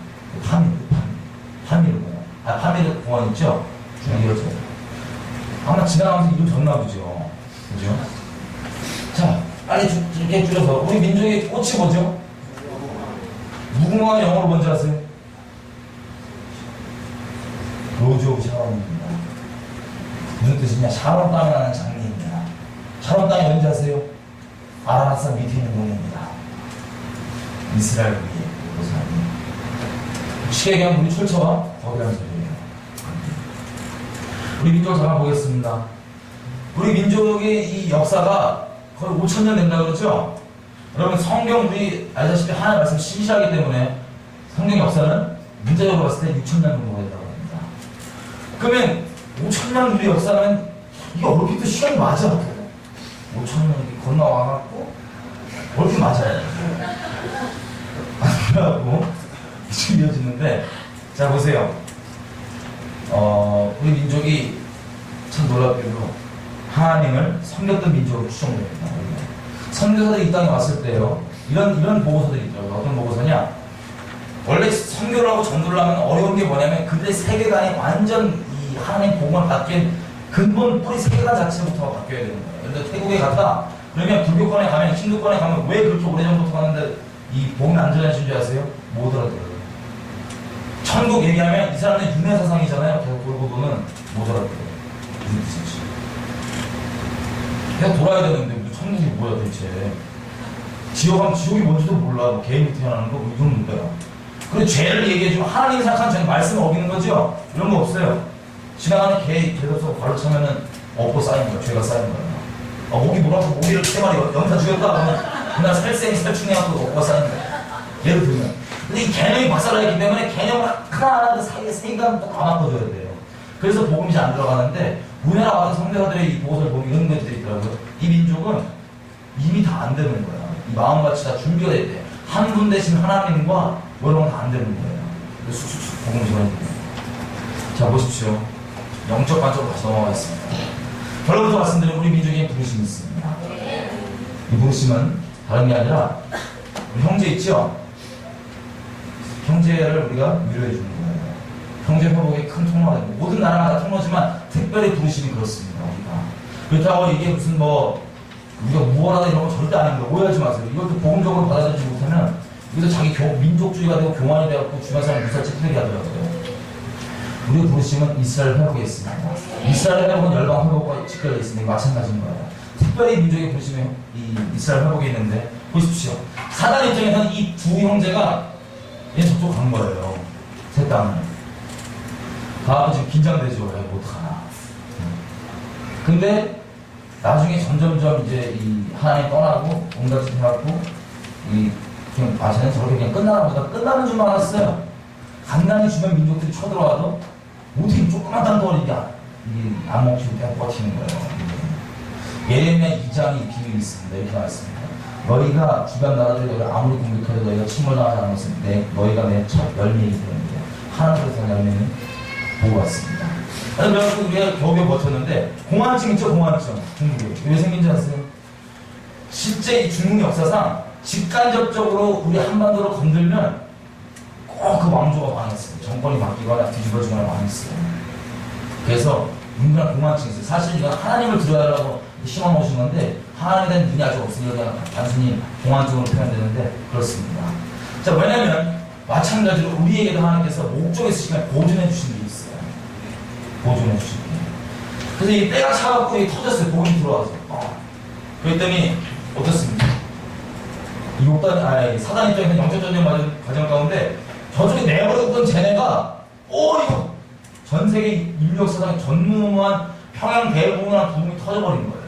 파밀 공원 있죠? 중앙이었죠. 아마 지나가면서 이름 졌나 보죠. 그죠? 자, 빨리 이렇게 줄여서 우리 민족의 꽃이 뭐죠? 무궁화가 영어로 뭔지 아세요? 로즈 오브 샤론입니다. 무슨 뜻이냐? 샤론 땅에 나는 장미입니다. 샤론 땅이 뭔지 아세요? 아라랏산 밑에 있는 동네입니다. 이스라엘 위에 그곳은 아니에요. 시계경 우리 출처가 거기라는 소리예요. 우리 민족을 잡아보겠습니다. 우리 민족의 이 역사가 거의 5,000년 된다 그러죠? 여러분 성경 우리 알다시피 하나님 말씀 신실하기 때문에 성경 역사는 문자적으로 봤을 때 6,000년 정도가 된다고 합니다. 그러면 5,000년 우리 역사는 이게 얼핏도 시간이 맞아. 5,000년 이렇게 건너와갖고 얼핏 맞아요. 그래갖고 지금 이어지는데 자 보세요. 우리 민족이 참 놀랍게도 하나님을 섬겼던 민족으로 추정됩니다. 선교사들이 이 땅에 왔을 때요, 이런 보고서들이 있더라고요. 어떤 보고서냐? 원래 선교를 하고 전도를 하면 어려운 게 뭐냐면 그들의 세계관이 완전 이 하나님 복음을 바뀐 근본 뿌리 세계관 자체부터 바뀌어야 되는 거예요. 예를 들어 태국에 갔다 그러면 불교권에 가면 힌두권에 가면 왜 그렇게 오래전부터 가는데 이 복음이 안 전해진 줄 아세요? 못 알아들어요. 천국 얘기하면 이 사람은 윤회 사상이잖아요. 계속 돌고 도는 못 알아들어요. 무슨 뜻인지. 그냥 돌아야 되는데 우리 천국이 뭐야 도대체. 지옥하면 지옥이 뭔지도 몰라. 뭐 개인이 태어나는 거 뭐 이건 뭐야. 그리고 죄를 얘기해주면 하나님이 생각하는 죄는 말씀을 어기는 거죠. 이런 거 없어요. 지나가는 개 개도서 발로 차면은 업고 쌓인 거야. 죄가 쌓인 거야. 목이 몰아서 모기를 3마리 연타 죽였다 그러면 그날 살생 살충해갖고 업고 쌓인 거야. 예를 들면. 근데 이 개념이 박살나기 때문에 개념을 하나하나 사이에 생각을 또 감아꿔줘야 돼요. 그래서 복음이 잘 안 들어가는데 문해나 와서 성대사들의 이 보고서를 보면 이런 것들이 있더라고요. 이 민족은 이미 다 안 되는 거야. 이 마음같이 다 준비가 돼 있대. 한 분 대신 하나님과 뭐 이런 건 다 안 되는 거예요. 쑥쑥쑥 복음을 전해주는 거예요. 자 보십시오. 영적 관점으로 다시 넘어가겠습니다. 결론부터 말씀드린 우리 민족에 부르심이 있습니다. 이 부르심은 다른 게 아니라 우리 형제 있죠? 형제를 우리가 위로해 주는 거예요. 형제 회복에 큰 통로가 됩니다. 모든 나라마다 통로지만 특별히 부르심이 그렇습니다. 우리가 그렇다고 이게 무슨 뭐 우리가 우월하다 이런 거 절대 아닙니다. 오해하지 마세요. 이것도 복음적으로 받아들이지 못하면 여기서 자기 민족주의가 되고 교만이 되고 주변 사람 무사치 틀리게 하더라고요. 우리의 부르심은 이스라엘 회복에 있습니다. 이스라엘 회복은 열방 회복과 직결되어 있습니다. 마찬가지인 거예요. 특별히 민족의 부르심이 이 이스라엘 회복에 있는데 보십시오. 사단 입장에서는 이 두 형제가 얘 저쪽 간 거예요. 새 땅을. 가고 지금 긴장되죠. 이거 어떡하나. 근데 나중에 점점점 이제 이 하나님 떠나고 온갖 짓 해갖고 그냥 쟤는 저렇게 그냥 끝나나 보다 끝나는 줄만 알았어요. 간단히 주변 민족들이 쳐들어와도 어떻게 조그만 땅덩어리가 안 먹히고 그냥 버티는 거예요. 예레미야 2장이 비밀이 있습니다. 이렇게 나왔습니다. 너희가 주변 나라들이 너희를 아무리 공격해도 너희가 침몰당하지 않는 것은 너희가 내 첫 열매이기 때문에 하나님께서 열매는 보고 왔습니다. 그래서 우리가 겨우겨우 버텼는데 공안증 있죠? 공안증. 중국에. 왜 생긴지 아세요? 실제 이 중국 역사상 직간접적으로 우리 한반도를 건들면 꼭 그 왕조가 망했어요. 정권이 바뀌거나 뒤집어지거나 망했어요. 그래서 은근한 공안증이 있어요. 사실 이건 하나님을 들어야라고 심어놓으신 건데 하나님에 대한 눈이 아직 없으니까 그냥 단순히 공안증으로 표현되는데 그렇습니다. 자, 왜냐면 마찬가지로 우리에게도 하나님께서 목적에 있으시면 보존해 주신 게 있어요. 보존해 주신 게. 그래서 이 때가 차갑고 이 터졌어요. 복음이 들어와서. 그랬더니 어떻습니까? 사단 입장에서는 영적 전쟁 과정 가운데 저쪽에 내버렸던 쟤네가 이거 전 세계 인류 역사상 전무한 평양 대부분한 부흥이 터져버린 거예요.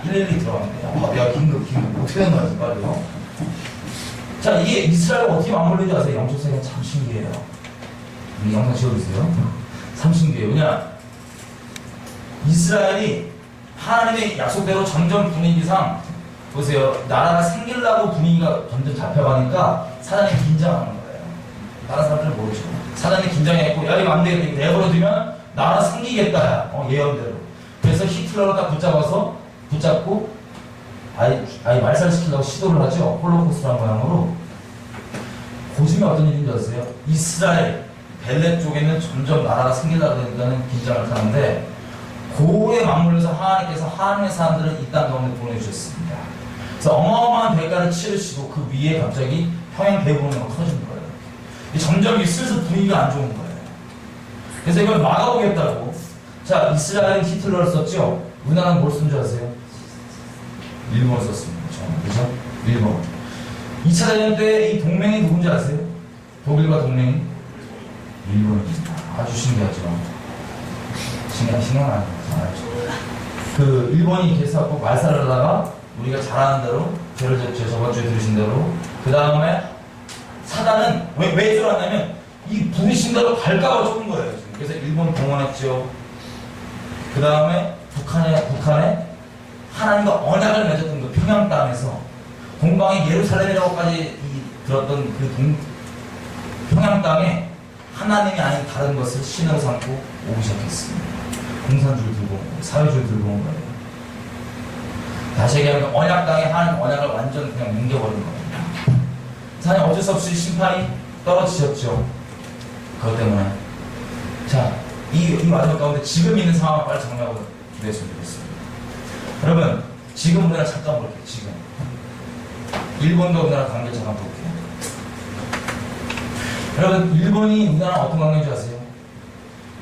112 들어갔는데 야 긴급 어떻게 된 거야 빨리요. 자, 이게 이스라엘과 어떻게 맞물리는지 아세요? 영적 세계가 참 신기해요. 이 영상 지워주세요. 참 신기해요. 왜냐 이스라엘이 하나님의 약속대로 점점 분위기상 보세요. 나라가 생기려고 분위기가 점점 잡혀가니까 사단이 긴장하는 거예요. 다른 사람들은 모르죠. 사단이 긴장했고 야 이거 안 되겠다. 내버려두면 나라 생기겠다. 예언대로. 그래서 히틀러를 딱 붙잡고 아예 말살시키려고 시도를 하죠. 홀로코스트란 모양으로. 고심이 어떤 일인지 아세요? 이스라엘 벨렛 쪽에는 점점 나라가 생기려고 그러니까는 긴장을 하는데 고에 맞물려서 하나님께서 하나님의 사람들을 이 땅 가운데 보내주셨습니다. 그래서 어마어마한 대가를 치르시고 그 위에 갑자기 평양 대부분이 터지는 거예요. 점점 슬슬 분위기가 안 좋은 거예요. 그래서 이걸 막아보겠다고. 자, 이스라엘은 히틀러를 썼죠? 우리나라는 뭘 쓴 줄 아세요? 일본을 썼습니다. 그죠? 일본. 2차 대전 때 이 동맹이 누군지 아세요? 독일과 동맹이? 일본입니다. 아주 신기하죠? 신기한 거 아니죠? 그 일본이 이렇게 해서 말살을 하다가 우리가 잘 아는 대로, 저번 주에 들으신 대로, 그 다음에 사단은 왜 들어왔냐면 이 부르신 대로 갈까봐 쫓은 거예요. 지금. 그래서 일본 동원했죠. 그 다음에 북한에 하나님과 언약을 맺었던 그 평양 땅에서 동방의 예루살렘이라고까지 들었던 그 평양 땅에 하나님이 아닌 다른 것을 신으로 삼고 오기 시작했습니다. 공산주의 들고 온 거예요. 사회주의 들고 온 거예요. 다시 얘기하면 언약 땅에 하나님 언약을 완전 그냥 뭉개버린 거예요. 사실 어쩔 수 없이 심판이 떨어지셨죠. 그것 때문에. 자, 이 마지막 가운데 지금 있는 상황을 빨리 정리하고 기도했으면 좋겠습니다. 여러분, 지금 우리나라 잠깐 볼게요. 지금. 일본과 우리나라 관계 잠깐 볼게요. 여러분, 일본이 우리나라 어떤 관계인지 아세요?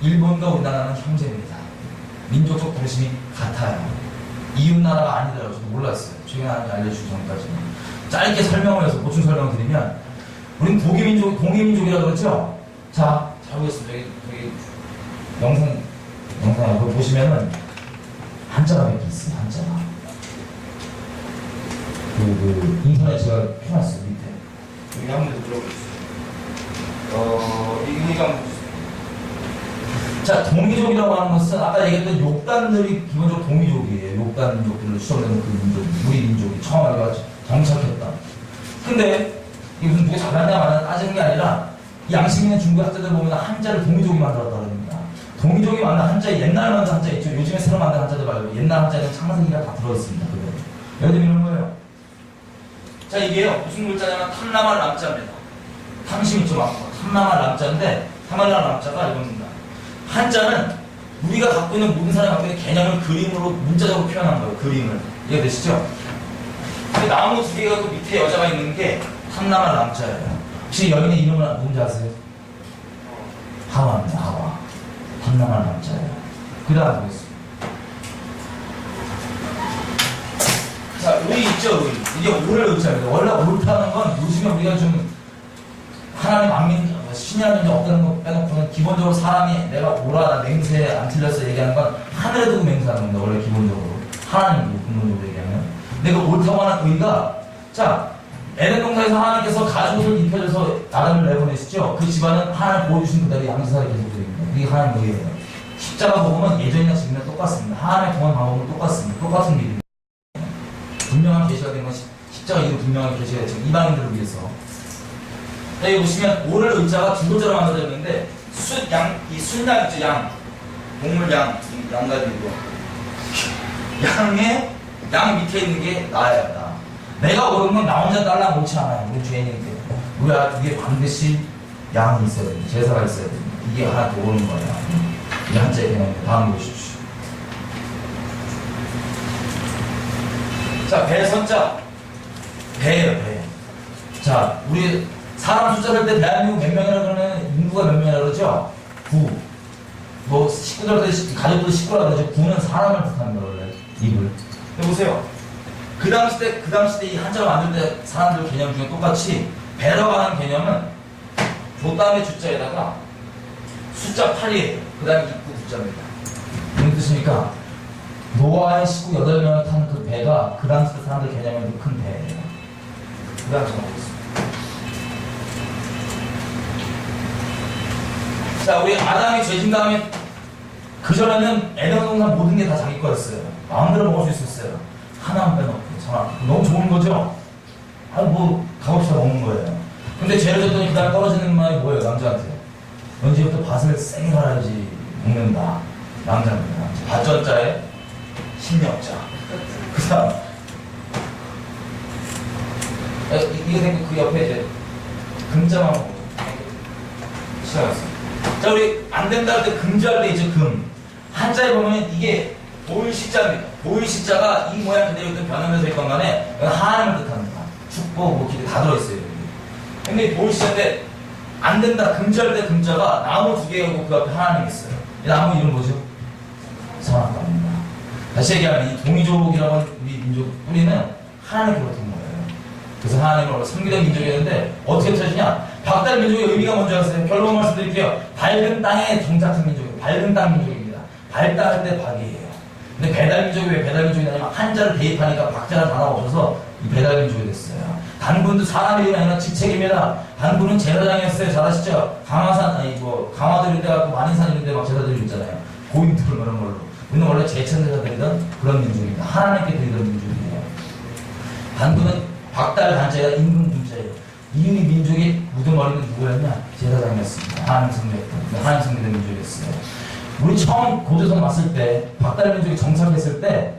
일본과 우리나라는 형제입니다. 민족적 부르심이 같아요. 이웃나라가 아니더라고요. 저도 몰랐어요. 최근에 알려주기 전까지는. 짧게 설명을 해서 보충 설명을 드리면, 우린 동이민족이라고 그러죠? 자, 잘 보겠습니다. 여기 영상에 보시면은, 한자가 몇 개 있어요, 한자가. 인터넷 제가 펴놨어요, 밑에. 여기 한 번 더 들어보겠습니다. 이거 한번 보세요. 자, 동이족이라고 하는 것은 아까 얘기했던 욕단들이 기본적으로 동이족이에요. 욕단족들로 추정되는 그 민족, 우리 민족이 처음 알아가지고 정착했다. 근데 이게 무슨 누가 잘났냐 말았냐 따지는 게 아니라 양심 있는 중국 학자들 보면 한자를 동이족이 만들었다 그럽니다. 동이족이 만든 한자, 옛날 만든 한자 있죠. 요즘에 새로 만든 한자들 말고 옛날 한자에는 창세기가 다 들어있습니다. 예를 들면 이런 거예요. 자, 이게요. 무슨 글자냐면 탐나말 남자입니다. 탐심이 좀 많고 탐나말 남자인데 탐나말 남자가 이겁니다. 한자는 우리가 갖고 있는 모든 사람이 갖고 있는 개념을 그림으로 문자적으로 표현한 거예요. 그림을. 이해되시죠? 근데 나무 두 개가 그 밑에 여자가 있는 게 탐나말 남자예요. 혹시 여인의 이름은 뭔지 아세요? 하와입니다. 하와. 탐나말 남자예요. 그 다음 보겠습니다. 자, 의 있죠, 의. 이게 오를 의자입니다. 원래 옳다는 건 요즘에 우리가 좀 하나님 안 믿는, 신이 아닌지 없다는 거 빼놓고는 기본적으로 사람이 내가 옳아, 맹세, 안 틀렸어 얘기하는 건 하늘에 두고 맹세하는 겁니다. 원래 기본적으로. 하나님도 근본적으로 얘기하면. 내가 옳다고 하는 의가, 자, 에덴 동산에서 하나님께서 가죽옷을 입혀줘서 아담을 내보내시죠. 그 집안은 하나님 보여주신 그대로 양지살이 계속됩니다. 이게 하나님 의예요. 십자가 복음은 예전이나 지금이나 똑같습니다. 하나님의 동원 방법은 똑같습니다. 똑같은 길입니다. 분명한 계시가 된 건 십자가 이후 분명한 계시가 됐죠. 이방인들을 위해서. 여기 보시면 오를 의자가 두 글자로 만들어졌는데 이 순양 있죠. 양. 동물 양. 양가지고. 양 밑에 있는 게 나예요. 나. 내가 오른 건 나 혼자 딸랑 옳지 않아요. 우리 죄인인데. 우리가 반드시 양이 있어야 됩니다. 제사가 있어야 됩니다. 이게 하나 더 오는 거예요. 이게 한자의 개념입니다. 다음 보십시오. 자, 배선자. 배예요, 배. 자, 우리 사람 숫자 셀 때 대한민국 몇 명이라 그러면 인구가 몇 명이라 그러죠? 9. 뭐 식구들 가족들 식구라 그러죠. 9는 사람을 뜻합니다, 원래. 입을. 보세요. 그 당시 때 이 한자를 만들 때 사람들 개념 중에 똑같이 배라고 하는 개념은 조 다음에 주자에다가 숫자 8이에요. 그 다음에 입구 구자입니다. 무슨 뜻입니까? 노아의 식구 8명을 탄 그 배가 그 당시 때 사람들 개념에도 큰 배예요. 그 다음 보겠습니다. 자, 우리 아담이 죄진 다음에 그전에는 에덴 동산 모든 게 다 자기 거였어요. 마음대로 먹을 수 있었어요. 하나만 빼놓고 너무 좋은 거죠? 뭐 값없이 먹는 거예요. 근데 죄를 졌더니 그 다음에 떨어지는 말이 뭐예요? 남자한테 언제부터 밭을 세게 갈아야지 먹는다. 남자입니다. 밭전자에 신명자. 그 다음 이거 생각 그 옆에 이제 금자만 보고 시작했어요. 자, 우리 안 된다 할 때 금자할 때 이제 금. 한자에 보면 이게 보일시자입니다. 보일시자가 이 모양 그대로 있던 변하면서 있건 간에 하나님을 뜻합니다. 축복, 뭐 기대 다 들어있어요. 여기. 근데 보일시자인데 안 된다. 금자할 때 금자가 나무 두 개고 그 앞에 하나님이 있어요. 이 나무 이름 뭐죠? 선악과입니다. 다시 얘기하면 이 동이족이라고 하는 우리 민족 뿌리는 하나님께 붙은 거예요. 그래서 하나님을 섬기던 민족이었는데 어떻게 찾으냐? 박달 민족의 의미가 뭔지 아세요? 결론 말씀드릴게요. 밝은 땅에 정착한 민족이에요. 밝은 땅 민족입니다. 밝다 할 때 박이에요. 근데 배달민족이 왜 배달민족이 되냐면 한자를 대입하니까 박자가 단어가 없어서 이 배달민족이 됐어요. 단군도 사람 이름이 아니라 직책입니다. 단군은 제사장이었어요. 잘 아시죠? 강화산, 아니 뭐 강화도 이런 데 갖고 만인산 이런 데 막 제사 드리고 있잖아요. 고인돌 그런 걸로. 우리는 원래 제천제사 드리던 그런 민족입니다. 하나님께 드리던 민족이에요. 단군은 박달 단자가 임금 군자예요. 이윤희 민족의 우두머리는 누구였냐? 제사장이었습니다. 하나님 성립된 민족이었어요. 우리 처음 고조선 왔을 때 박달 민족이 정착했을 때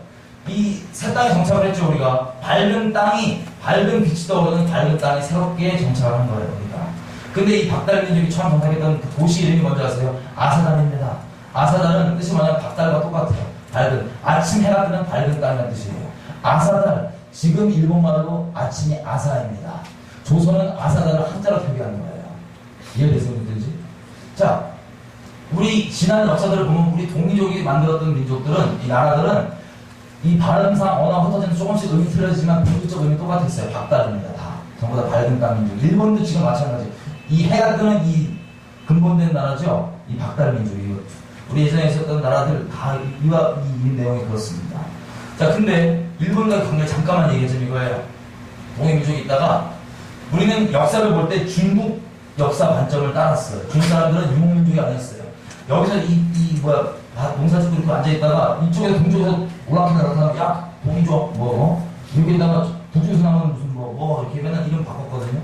이 새 땅에 정착을 했죠. 우리가 밝은 빛이 떠오르는 밝은 땅에 새롭게 정착을 한 거예요. 우리가. 근데 이 박달 민족이 처음 정착했던 그 도시 이름이 뭔지 아세요? 아사단입니다. 아사단은 뜻이 뭐냐면 박달과 똑같아요. 밝은 아침 해가 뜨는 밝은 땅이라는 뜻이에요. 아사단 지금 일본말로 아침이 아사입니다. 조선은 아사단을 한자로 표기하는 거예요. 이해되세요? 뭐든지? 자, 우리 지난 역사들을 보면 우리 동민족이 만들었던 민족들은 이 나라들은 이 발음상 언어 흩어지는 조금씩 의미 틀려지지만 본질적 의미 똑같았어요. 박달입니다. 다 전부 다 밝은 땅 민족. 일본도 지금 마찬가지. 이 해가 뜨는 이 근본된 나라죠. 이 박달 민족이 우리 예전에 있었던 나라들 다 이 내용이 그렇습니다. 자, 근데 일본과의 관계 잠깐만 얘기하자면 이거예요. 동해 민족이 있다가 우리는 역사를 볼 때 중국 역사 관점을 따랐어요. 중국 사람들은 유목민족이 아니었어요. 여기서 농사짓고 이렇게 앉아있다가 이쪽에서 동쪽에서 올라가서 나타나면 야 동이족 이렇게 있다가 북쪽에서 나오면 무슨 이렇게 맨날 이름 바꿨거든요.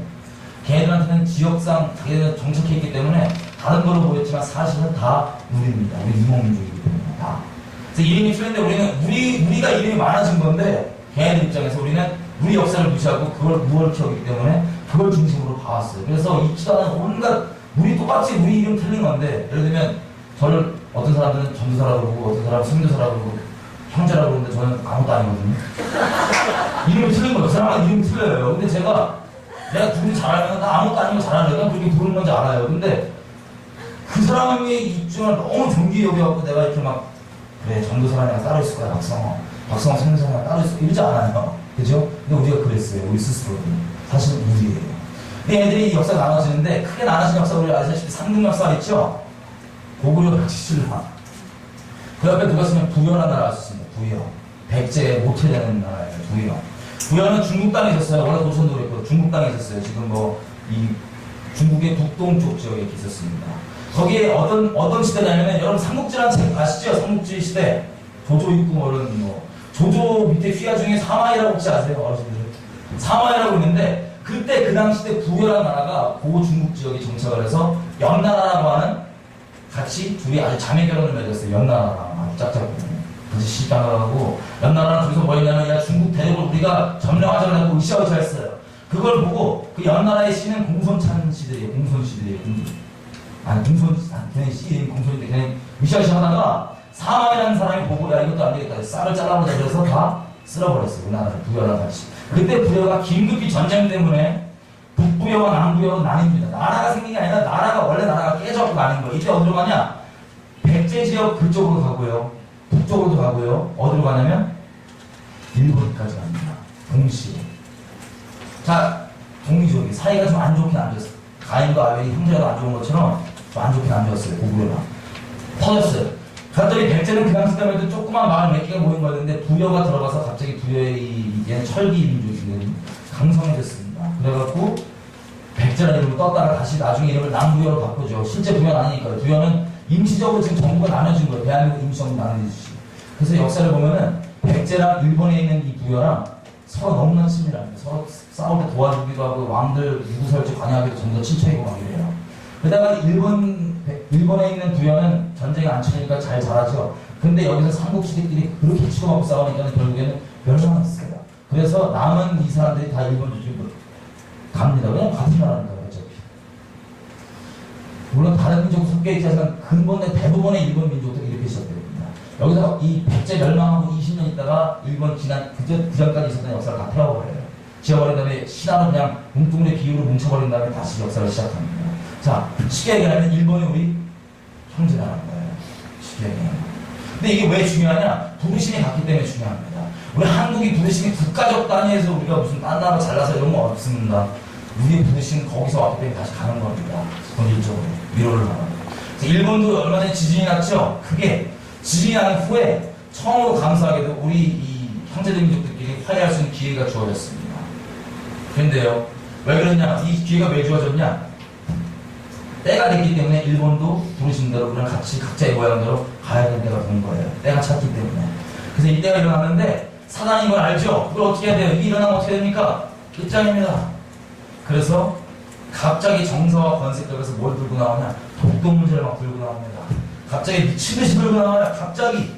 걔네들한테는 지역상 자기네는 정착해 있기 때문에 다른 걸로 보였지만 사실은 다 우리입니다. 우리 유목민족이기 때문에 다. 그래서 이름이 틀린데 우리가 이름이 많아진 건데 걔네들 입장에서 우리는 우리 역사를 무시하고 그걸 무얼키웠기 때문에 그걸 중심으로 봐왔어요. 그래서 있지도 않은 온갖 우리 똑같이 우리 이름 틀린 건데 예를 들면 저를 어떤 사람들은 전도사라고 그러고 어떤 사람은 선교사라고 그러고 형제라고 그러는데 저는 아무것도 아니거든요. 이름이 틀린 거예요. 그 사람은 이름이 틀려요. 근데 내가 누군지 잘 알면 나 아무것도 아니고 잘 알아요. 난 그렇게 부르는 건지 알아요. 근데 그 사람의 입장을 너무 존귀히 여겨갖고 내가 이렇게 막 그래 전도사라니까 따로 있을 거야 박성호 선교사가 따로 있을 거야 이러지 않아요. 그죠? 근데 우리가 그랬어요. 우리 스스로. 사실은 우리예요. 근데 애들이 역사가 나눠지는데 크게 나눠진 역사 우리 아시다시피 상등 역사 있죠? 고구려 백제신라. 그 옆에 누가 쓰면 부여라는 나라가 있었습니다. 부여. 백제 모태되는 나라예요. 부여. 부여는 중국 땅에 있었어요. 원래 도선도 그랬고 중국 땅에 있었어요. 지금 이 중국의 북동쪽 지역에 이렇게 있었습니다. 거기에 어떤 시대냐면 여러분 삼국지라는 책 아시죠? 삼국지 시대. 조조 있고 조조 밑에 휘하 중에 사마이라고 혹시 아세요? 어르신들? 사마이라고 있는데 그때 그 당시 때 부여라는 나라가 고 중국 지역에 정착을 해서 연나라라고 하는 같이 둘이 아주 자매 결혼을 맺었어요. 연나라랑 아주 짝짝거리는. 그래서 시집가가고 연나라는 둘이서 뭐 했냐면 야 중국 대륙을 우리가 점령하자고 하고 으쌰으쌰 했어요. 그걸 보고 그 연나라의 시는 공손찬 시대예요. 걔네 시 이름이 공손인데 걔네 으쌰으쌰 하다가 사마이라는 사람이 보고 야 이것도 안 되겠다. 쌀을 잘라보자 그래서 다 쓸어버렸어요. 우리나라를 부여랑 같이. 그때 부여가 긴급히 전쟁 때문에 북부여와 남부여로 나뉩니다. 나라가 생긴 게 아니라 원래 나라가 깨져갖고 나뉜 거예요. 이때 어디로 가냐? 백제 지역 그쪽으로 가고요. 북쪽으로도 가고요. 어디로 가냐면 일본까지 갑니다. 동시에. 자, 동미족이 사이가 좀 안 좋긴 안 좋았어요. 가인과 아벨이 형제가 안 좋은 것처럼 좀 안 좋긴 안 좋았어요. 고구려가. 터졌어요. 갔더니 백제는 그 당시 때만 해도 조그만 마을 몇 개가 모인 거였는데 부여가 들어가서 갑자기 부여의 얘는 철기 민족이 강성해졌습니다. 그래갖고 백제라는 이름으로 떴다가 다시 나중에 이름을 남부여로 바꾸죠. 실제 부여는 아니니까요. 부여는 임시적으로 지금 정부가 나눠진 거예요. 대한민국 임시정부 나눠지듯이. 그래서 역사를 보면은 백제랑 일본에 있는 이 부여랑 서로 너무나 친밀합니다. 서로 싸울 때 도와주기도 하고 왕들 유구설주 관여하기도 전부 다 친척이고 막 이래요. 게다가 일본에 있는 부여는 전쟁이 안 치니까 잘 자라죠. 근데 여기서 삼국시대끼리 그렇게 치고받고 싸우니까 결국에는 멸망했어요. 그래서 남은 이 사람들이 다 일본 쪽으로 갑니다. 왜냐면 같은 나라니까 어차피. 물론 다른 민족 섞여 있지 않지만 근본의 대부분의 일본 민족들이 이렇게 시작됩니다. 여기서 이 백제 멸망하고 20년 있다가 일본 그 전까지 있었던 역사를 다 태워버려요. 지워버린 다음에 신화로 그냥 뭉뚱그레 비유로 뭉쳐버린 다음에 다시 역사를 시작합니다. 자, 쉽게 얘기하면 일본이 우리 형제라는 거예요. 쉽게 얘기하면. 근데 이게 왜 중요하냐? 부르심이 같기 때문에 중요합니다. 우리 한국이 부르심이 국가적 단위에서 우리가 무슨 딴 나라 잘라서 이런 거 없습니다. 우리의 부르심은 거기서 왔기 때문에 다시 가는 겁니다. 본질적으로. 위로를 가는. 일본도 얼마 전에 지진이 났죠? 크게. 지진이 난 후에 처음으로 감사하게도 우리 이 형제들 민족들끼리 화해할 수 있는 기회가 주어졌습니다. 그런데요, 왜 그러냐? 이 기회가 왜 주어졌냐? 때가 됐기 때문에 일본도 부르신 대로 우리는 같이 각자의 고향대로 가야 될 때가 된 거예요. 때가 찼기 때문에. 그래서 이 때가 일어났는데 사단이 이걸 알죠? 그걸 어떻게 해야 돼요? 이게 일어나면 어떻게 됩니까? 끝장입니다. 그래서 갑자기 정서와 권세격에서 뭘 들고 나오냐? 독도 문제를 막 들고 나옵니다. 갑자기 미친듯이 들고 나와요. 갑자기.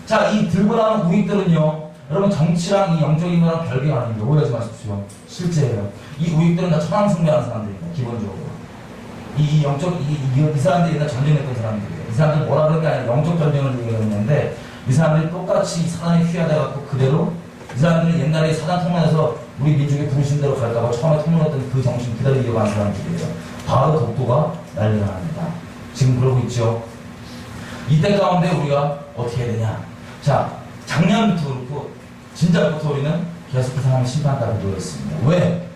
자, 이 들고 나오는 우익들은요, 여러분 정치랑 이 영적인 거랑 별개가 아닙니다. 오해하지 마십시오. 실제예요. 이 우익들은 다 천황숭배하는 사람들입니다. 기본적으로. 이 사람들이 다 전쟁했던 사람들이에요. 이 사람들이 뭐라 그런 게 아니라 영적 전쟁을 얘기했는데, 이 사람들이 똑같이 사단에 휘하돼갖고 그대로, 이 사람들은 옛날에 사단 통로에서 우리 민족이 부르신 대로 갈까봐 처음에 통로했던 그 정신 그대로 이어간 사람들이에요. 바로 독도가 난리가 납니다. 지금 그러고 있죠. 이때 가운데 우리가 어떻게 해야 되냐? 자, 작년부터 그렇고 진작부터 우리는 계속해서 하나님의 심판까지 놓였습니다. 왜?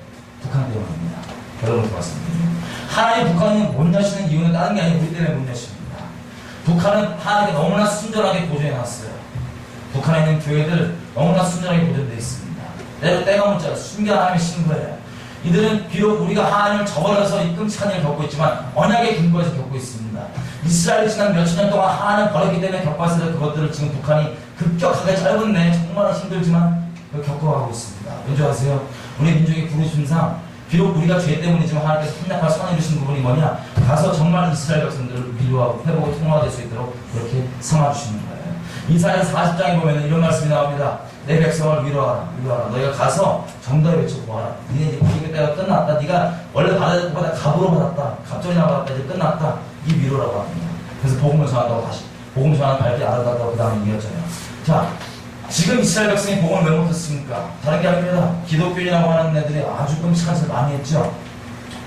북한 때문입니다. 여러분 말씀드립니다. 하나님 북한은 못 여시는 이유는 다른 게 아니고 우리 때문에 못 여십니다. 북한은 하나님께 너무나 순전하게 보존해놨어요. 북한에 있는 교회들 너무나 순전하게 보존되어 있습니다. 때가 문자가 순결한 하나님의 신부예요. 이들은 비록 우리가 하나님을 저버려서 이 끔찍한 일을 겪고 있지만 언약의 근거에서 겪고 있습니다. 이스라엘이 지난 몇천 년 동안 하나님을 버렸기 때문에 겪었을 그것들을 지금 북한이 급격하게 짧은 내 정말 힘들지만 겪어가고 있습니다. 왠지 아세요? 우리 민족의 부르심상 비록 우리가 죄 때문이지만 하나님께서 협력할 선을 이루신 부분이 뭐냐? 가서 정말 이스라엘 백성들을 위로하고 회복을 통화될 수 있도록 그렇게 삼아주시는 거예요. 이사야 40장에 보면 이런 말씀이 나옵니다. 내 백성을 위로하라, 위로하라. 너희가 가서 정답에 외쳐 보아라. 니네 이제 고객의 때가 끝났다. 네가 원래 받아야 될 것보다 갑으로 받았다. 갑절이나 받았다. 이제 끝났다. 이 위로라고 합니다. 그래서 복음을 전한다고 다시 복음 전하는 발길이 아름답다고 그 다음에 이겼잖아요. 자, 지금 이스라엘 백성이 복음을 왜 못했습니까? 다른 게 아닙니다. 기독교인이라고 하는 애들이 아주 끔찍한 짓을 많이 했죠.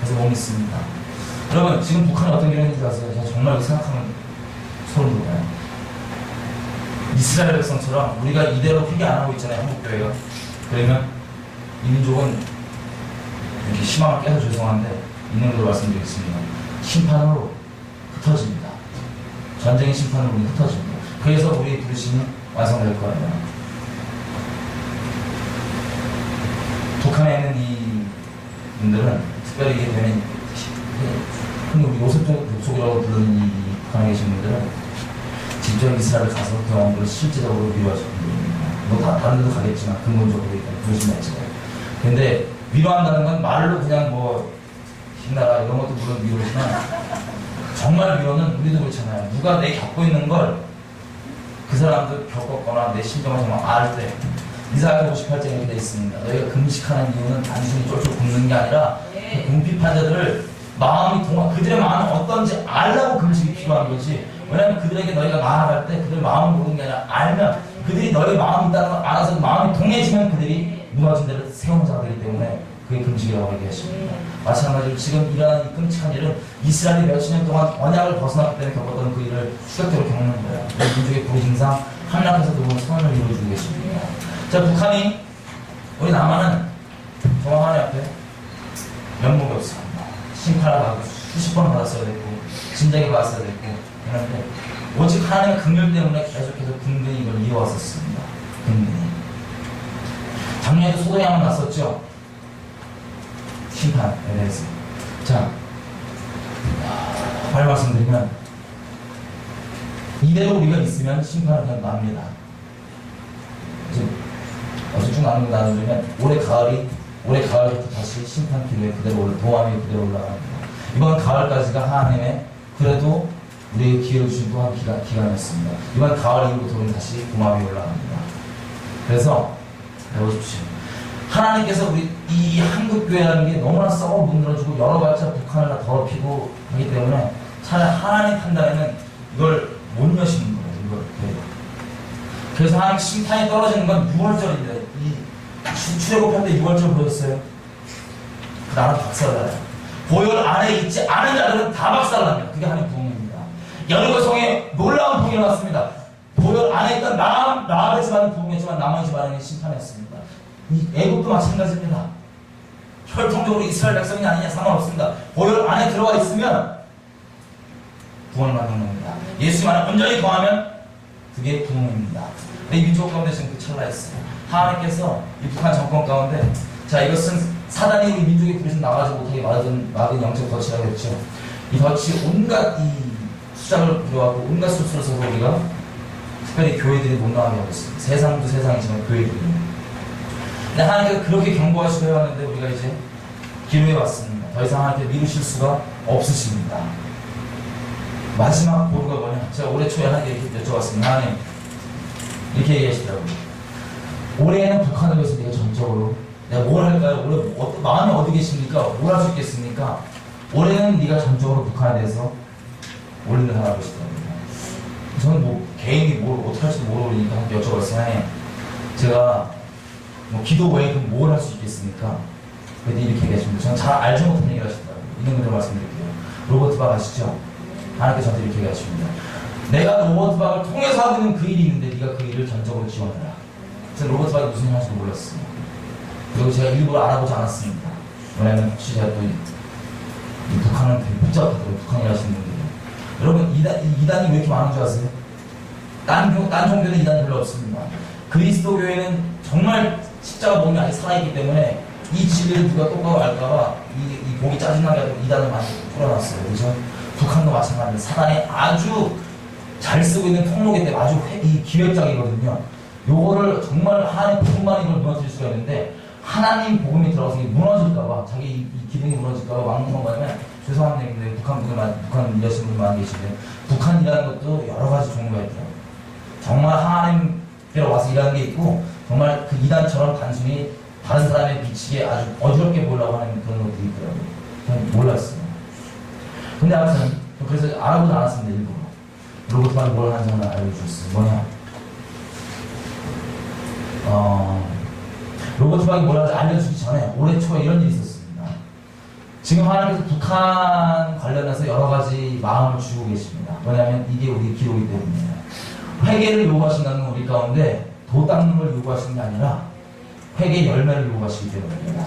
그래서 못 믿습니다. 여러분, 지금 북한이 어떤 경우인지 아세요? 제가 정말 생각하면 소름 돋아요. 이스라엘 백성처럼 우리가 이대로 회개 안 하고 있잖아요. 한국교회가. 그러면 이 민족은 이렇게 희망을 깨서 죄송한데 있는 걸로 말씀드리겠습니다. 심판으로 흩어집니다. 전쟁의 심판으로 우리 흩어집니다. 그래서 우리의 부르심이 완성될 거예요. 북한에 있는 이 분들은 특별히 이게 되면 흔히 우리 요셉족이라고 부르는 이 북한에 계신 분들은 직접 이스라엘 가서 경험을 실제적으로 위로하시는 분들입니다. 뭐 다른 데도 가겠지만 근본적으로 부르심 자체가. 근데 위로한다는 건 말로 그냥 뭐 힘나라 이런 것도 물론 위로지만 정말 위로는 우리도 그렇잖아요. 누가 내 겪고 있는 걸 그 사람도 겪었거나 내 심정을 정말 알 때 이사야 58장에 이렇게 되어 있습니다. 너희가 금식하는 이유는 단순히 쫄쫄 굶는 게 아니라 그 궁핍한 자들을 마음이 그들의 마음이 어떤지 알라고 금식이 필요한 거지. 왜냐하면 그들에게 너희가 나아갈 때 그들 마음을 모르는 게 아니라 알면 그들이 너의 마음이 있다는 걸 알아서 마음이 동해지면 그들이 무너진 데를 세우는 자가 되기 때문에 그게 금식이라고 얘기하십니다. 마찬가지로 지금 일어나는 이 끔찍한 일은 이스라엘이 몇십 년 동안 언약을 벗어났기 때문에 겪었던 그 일을 추격적으로 겪는 거예요. 우리 민족의 부르심상 하나님께서 그분의 선언을 이루어주고 계십니다. 자, 북한이 우리 남한은 정말 하나님 앞에 면목이 없습니다. 심판을 받고 수십 번을 받았어야 됐고 진작에 받았어야 됐고 그런데 오직 하나님의 긍휼 때문에 계속해서 근근히 이걸 이어왔었습니다. 근근히. 작년에도 소동이 한번 났었죠. 심판에 대해서. 자, 발 말씀드리면 이대로 우리가 있으면 심판은 그냥 납니다. 어제 쭉 나누면 올해 가을부터 다시 심판 기로에 그대로 도함이 그대로 올라갑니다. 이번 가을까지가 하나님의 그래도 우리에게 기회를 주신 또한 기간이었습니다. 이번 가을 이후부터 우리는 다시 도함이 올라갑니다. 그래서 배워주십시오. 하나님께서 우리 이 한국교회라는 게 너무나 썩어 문드러지고 여러 발자 북한을 다 더럽히고 하기 때문에 차라리 하나님 판단에는 이걸 못 여시는 거예요. 이걸. 그래서 하나님 심판이 떨어지는 건 6월절입니다. 이 출애굽할 때 6월절 보였어요. 나는 박살나요. 보혈 안에 있지 않은 자들은 다 박살납니다. 그게 하나님 부흥입니다. 여리고 성에 놀라운 부흥이 일어났습니다. 보혈 안에 있던 나아베 집안은 부흥했지만 나머지 집안은 심판했습니다. 이 애국도 마찬가지입니다. 혈통적으로 이스라엘 백성이 아니냐 상관없습니다. 보혈 안에 들어가 있으면 구원을 받는 겁니다. 예수님 안에 온전히 거하면 그게 부흥입니다. 이 민족 가운데 지금 그 찰나였어요. 하나님께서 이 북한 정권 가운데 자 이것은 사단이 우리 민족의 그릇을 나가지 못하게 막은 영적 덫이라고 했죠. 이 덫이 온갖 이 수작을 부려하고 온갖 수술을 써서 우리가 특별히 교회들이 못 나가게 하고 있습니다. 세상도 세상이지만 교회들이. 근데 하나님께서 그렇게 경고하시고 해왔는데 우리가 이제 기도해 왔습니다. 더 이상 하나님께 미루실 수가 없으십니다. 마지막 보루가 뭐냐? 제가 올해 초에 하나님께 이렇게 여쭤봤습니다. 하나님 이렇게 얘기하시더라고요. 올해는 북한을 위해서 내가 전적으로 내가 뭘 할까요? 올해 마음이 어디 계십니까? 뭘 할 수 있겠습니까? 올해는 네가 전적으로 북한에 대해서 올리는 하라고 하시더라고요. 저는 뭐 개인이 뭘 어떻게 할지 모르니까 여쭤봤어요. 하나님 제가 뭐 기도 외에 그럼 뭘 할 수 있겠습니까? 그런데 이렇게 얘기하십니다. 저는 잘 알지 못한 얘기를 하시더라고요. 있는 그대로 말씀드릴게요. 로버트 박 아시죠? 하나님께서 저한테 이렇게 얘기하십니다. 내가 로버트 박을 통해서 하고 있는 그 일이 있는데 네가 그 일을 전적으로 지원해라. 그래서 로버트 박이 무슨 일 하는지 몰랐어요. 그리고 제가 일부러 알아보지 않았습니다. 왜냐하면 혹시 제가 또 이 북한은 되게 복잡하더라고요. 북한이 하시는 분들이. 여러분 이단이 왜 이렇게 많은 줄 아세요? 딴 종교는 이단이 별로 없습니다. 그리스도 교회는 정말 십자가 몸이 아직 살아있기 때문에 이 진리를 누가 똑바로 알까봐 이 복이 짜증나게 하고 이단을 많이 풀어놨어요. 그죠? 북한도 마찬가지로 사단이 아주 잘 쓰고 있는 통로기 때문에 아주 이 기획적이거든요. 요거를 정말 하나님 복음만 이걸 무너뜨릴 수가 있는데 하나님 복음이 들어가서 무너질까봐 자기 이 기둥이 무너질까봐 막는 건 뭐냐면 죄송한 얘기인데 북한 일하시는 분들 많이 계신데 북한 일하는 것도 여러 가지 종류가 있더라고요. 정말 하나님께로 와서 일하는 게 있고 정말 그 이단처럼 단순히 다른 사람의 비치게 아주 어지럽게 보려고 하는 그런 것들이 있더라고요. 저는 몰랐어요. 근데 아무튼 그래서 알아보지 않았습니다. 일부러 로버트 박이 뭘 하는지 하나 알려주셨어요. 뭐냐 로버트 박이 뭘 하는지 알려주기 전에 올해 초에 이런 일이 있었습니다. 지금 하나님께서 북한 관련해서 여러 가지 마음을 주고 계십니다. 뭐냐면 이게 우리 기록이기 때문입니다. 회개를 요구하신다는 건 우리 가운데 도 닦는 걸 요구하시는 게 아니라 회개의 열매를 요구하시기 때문입니다.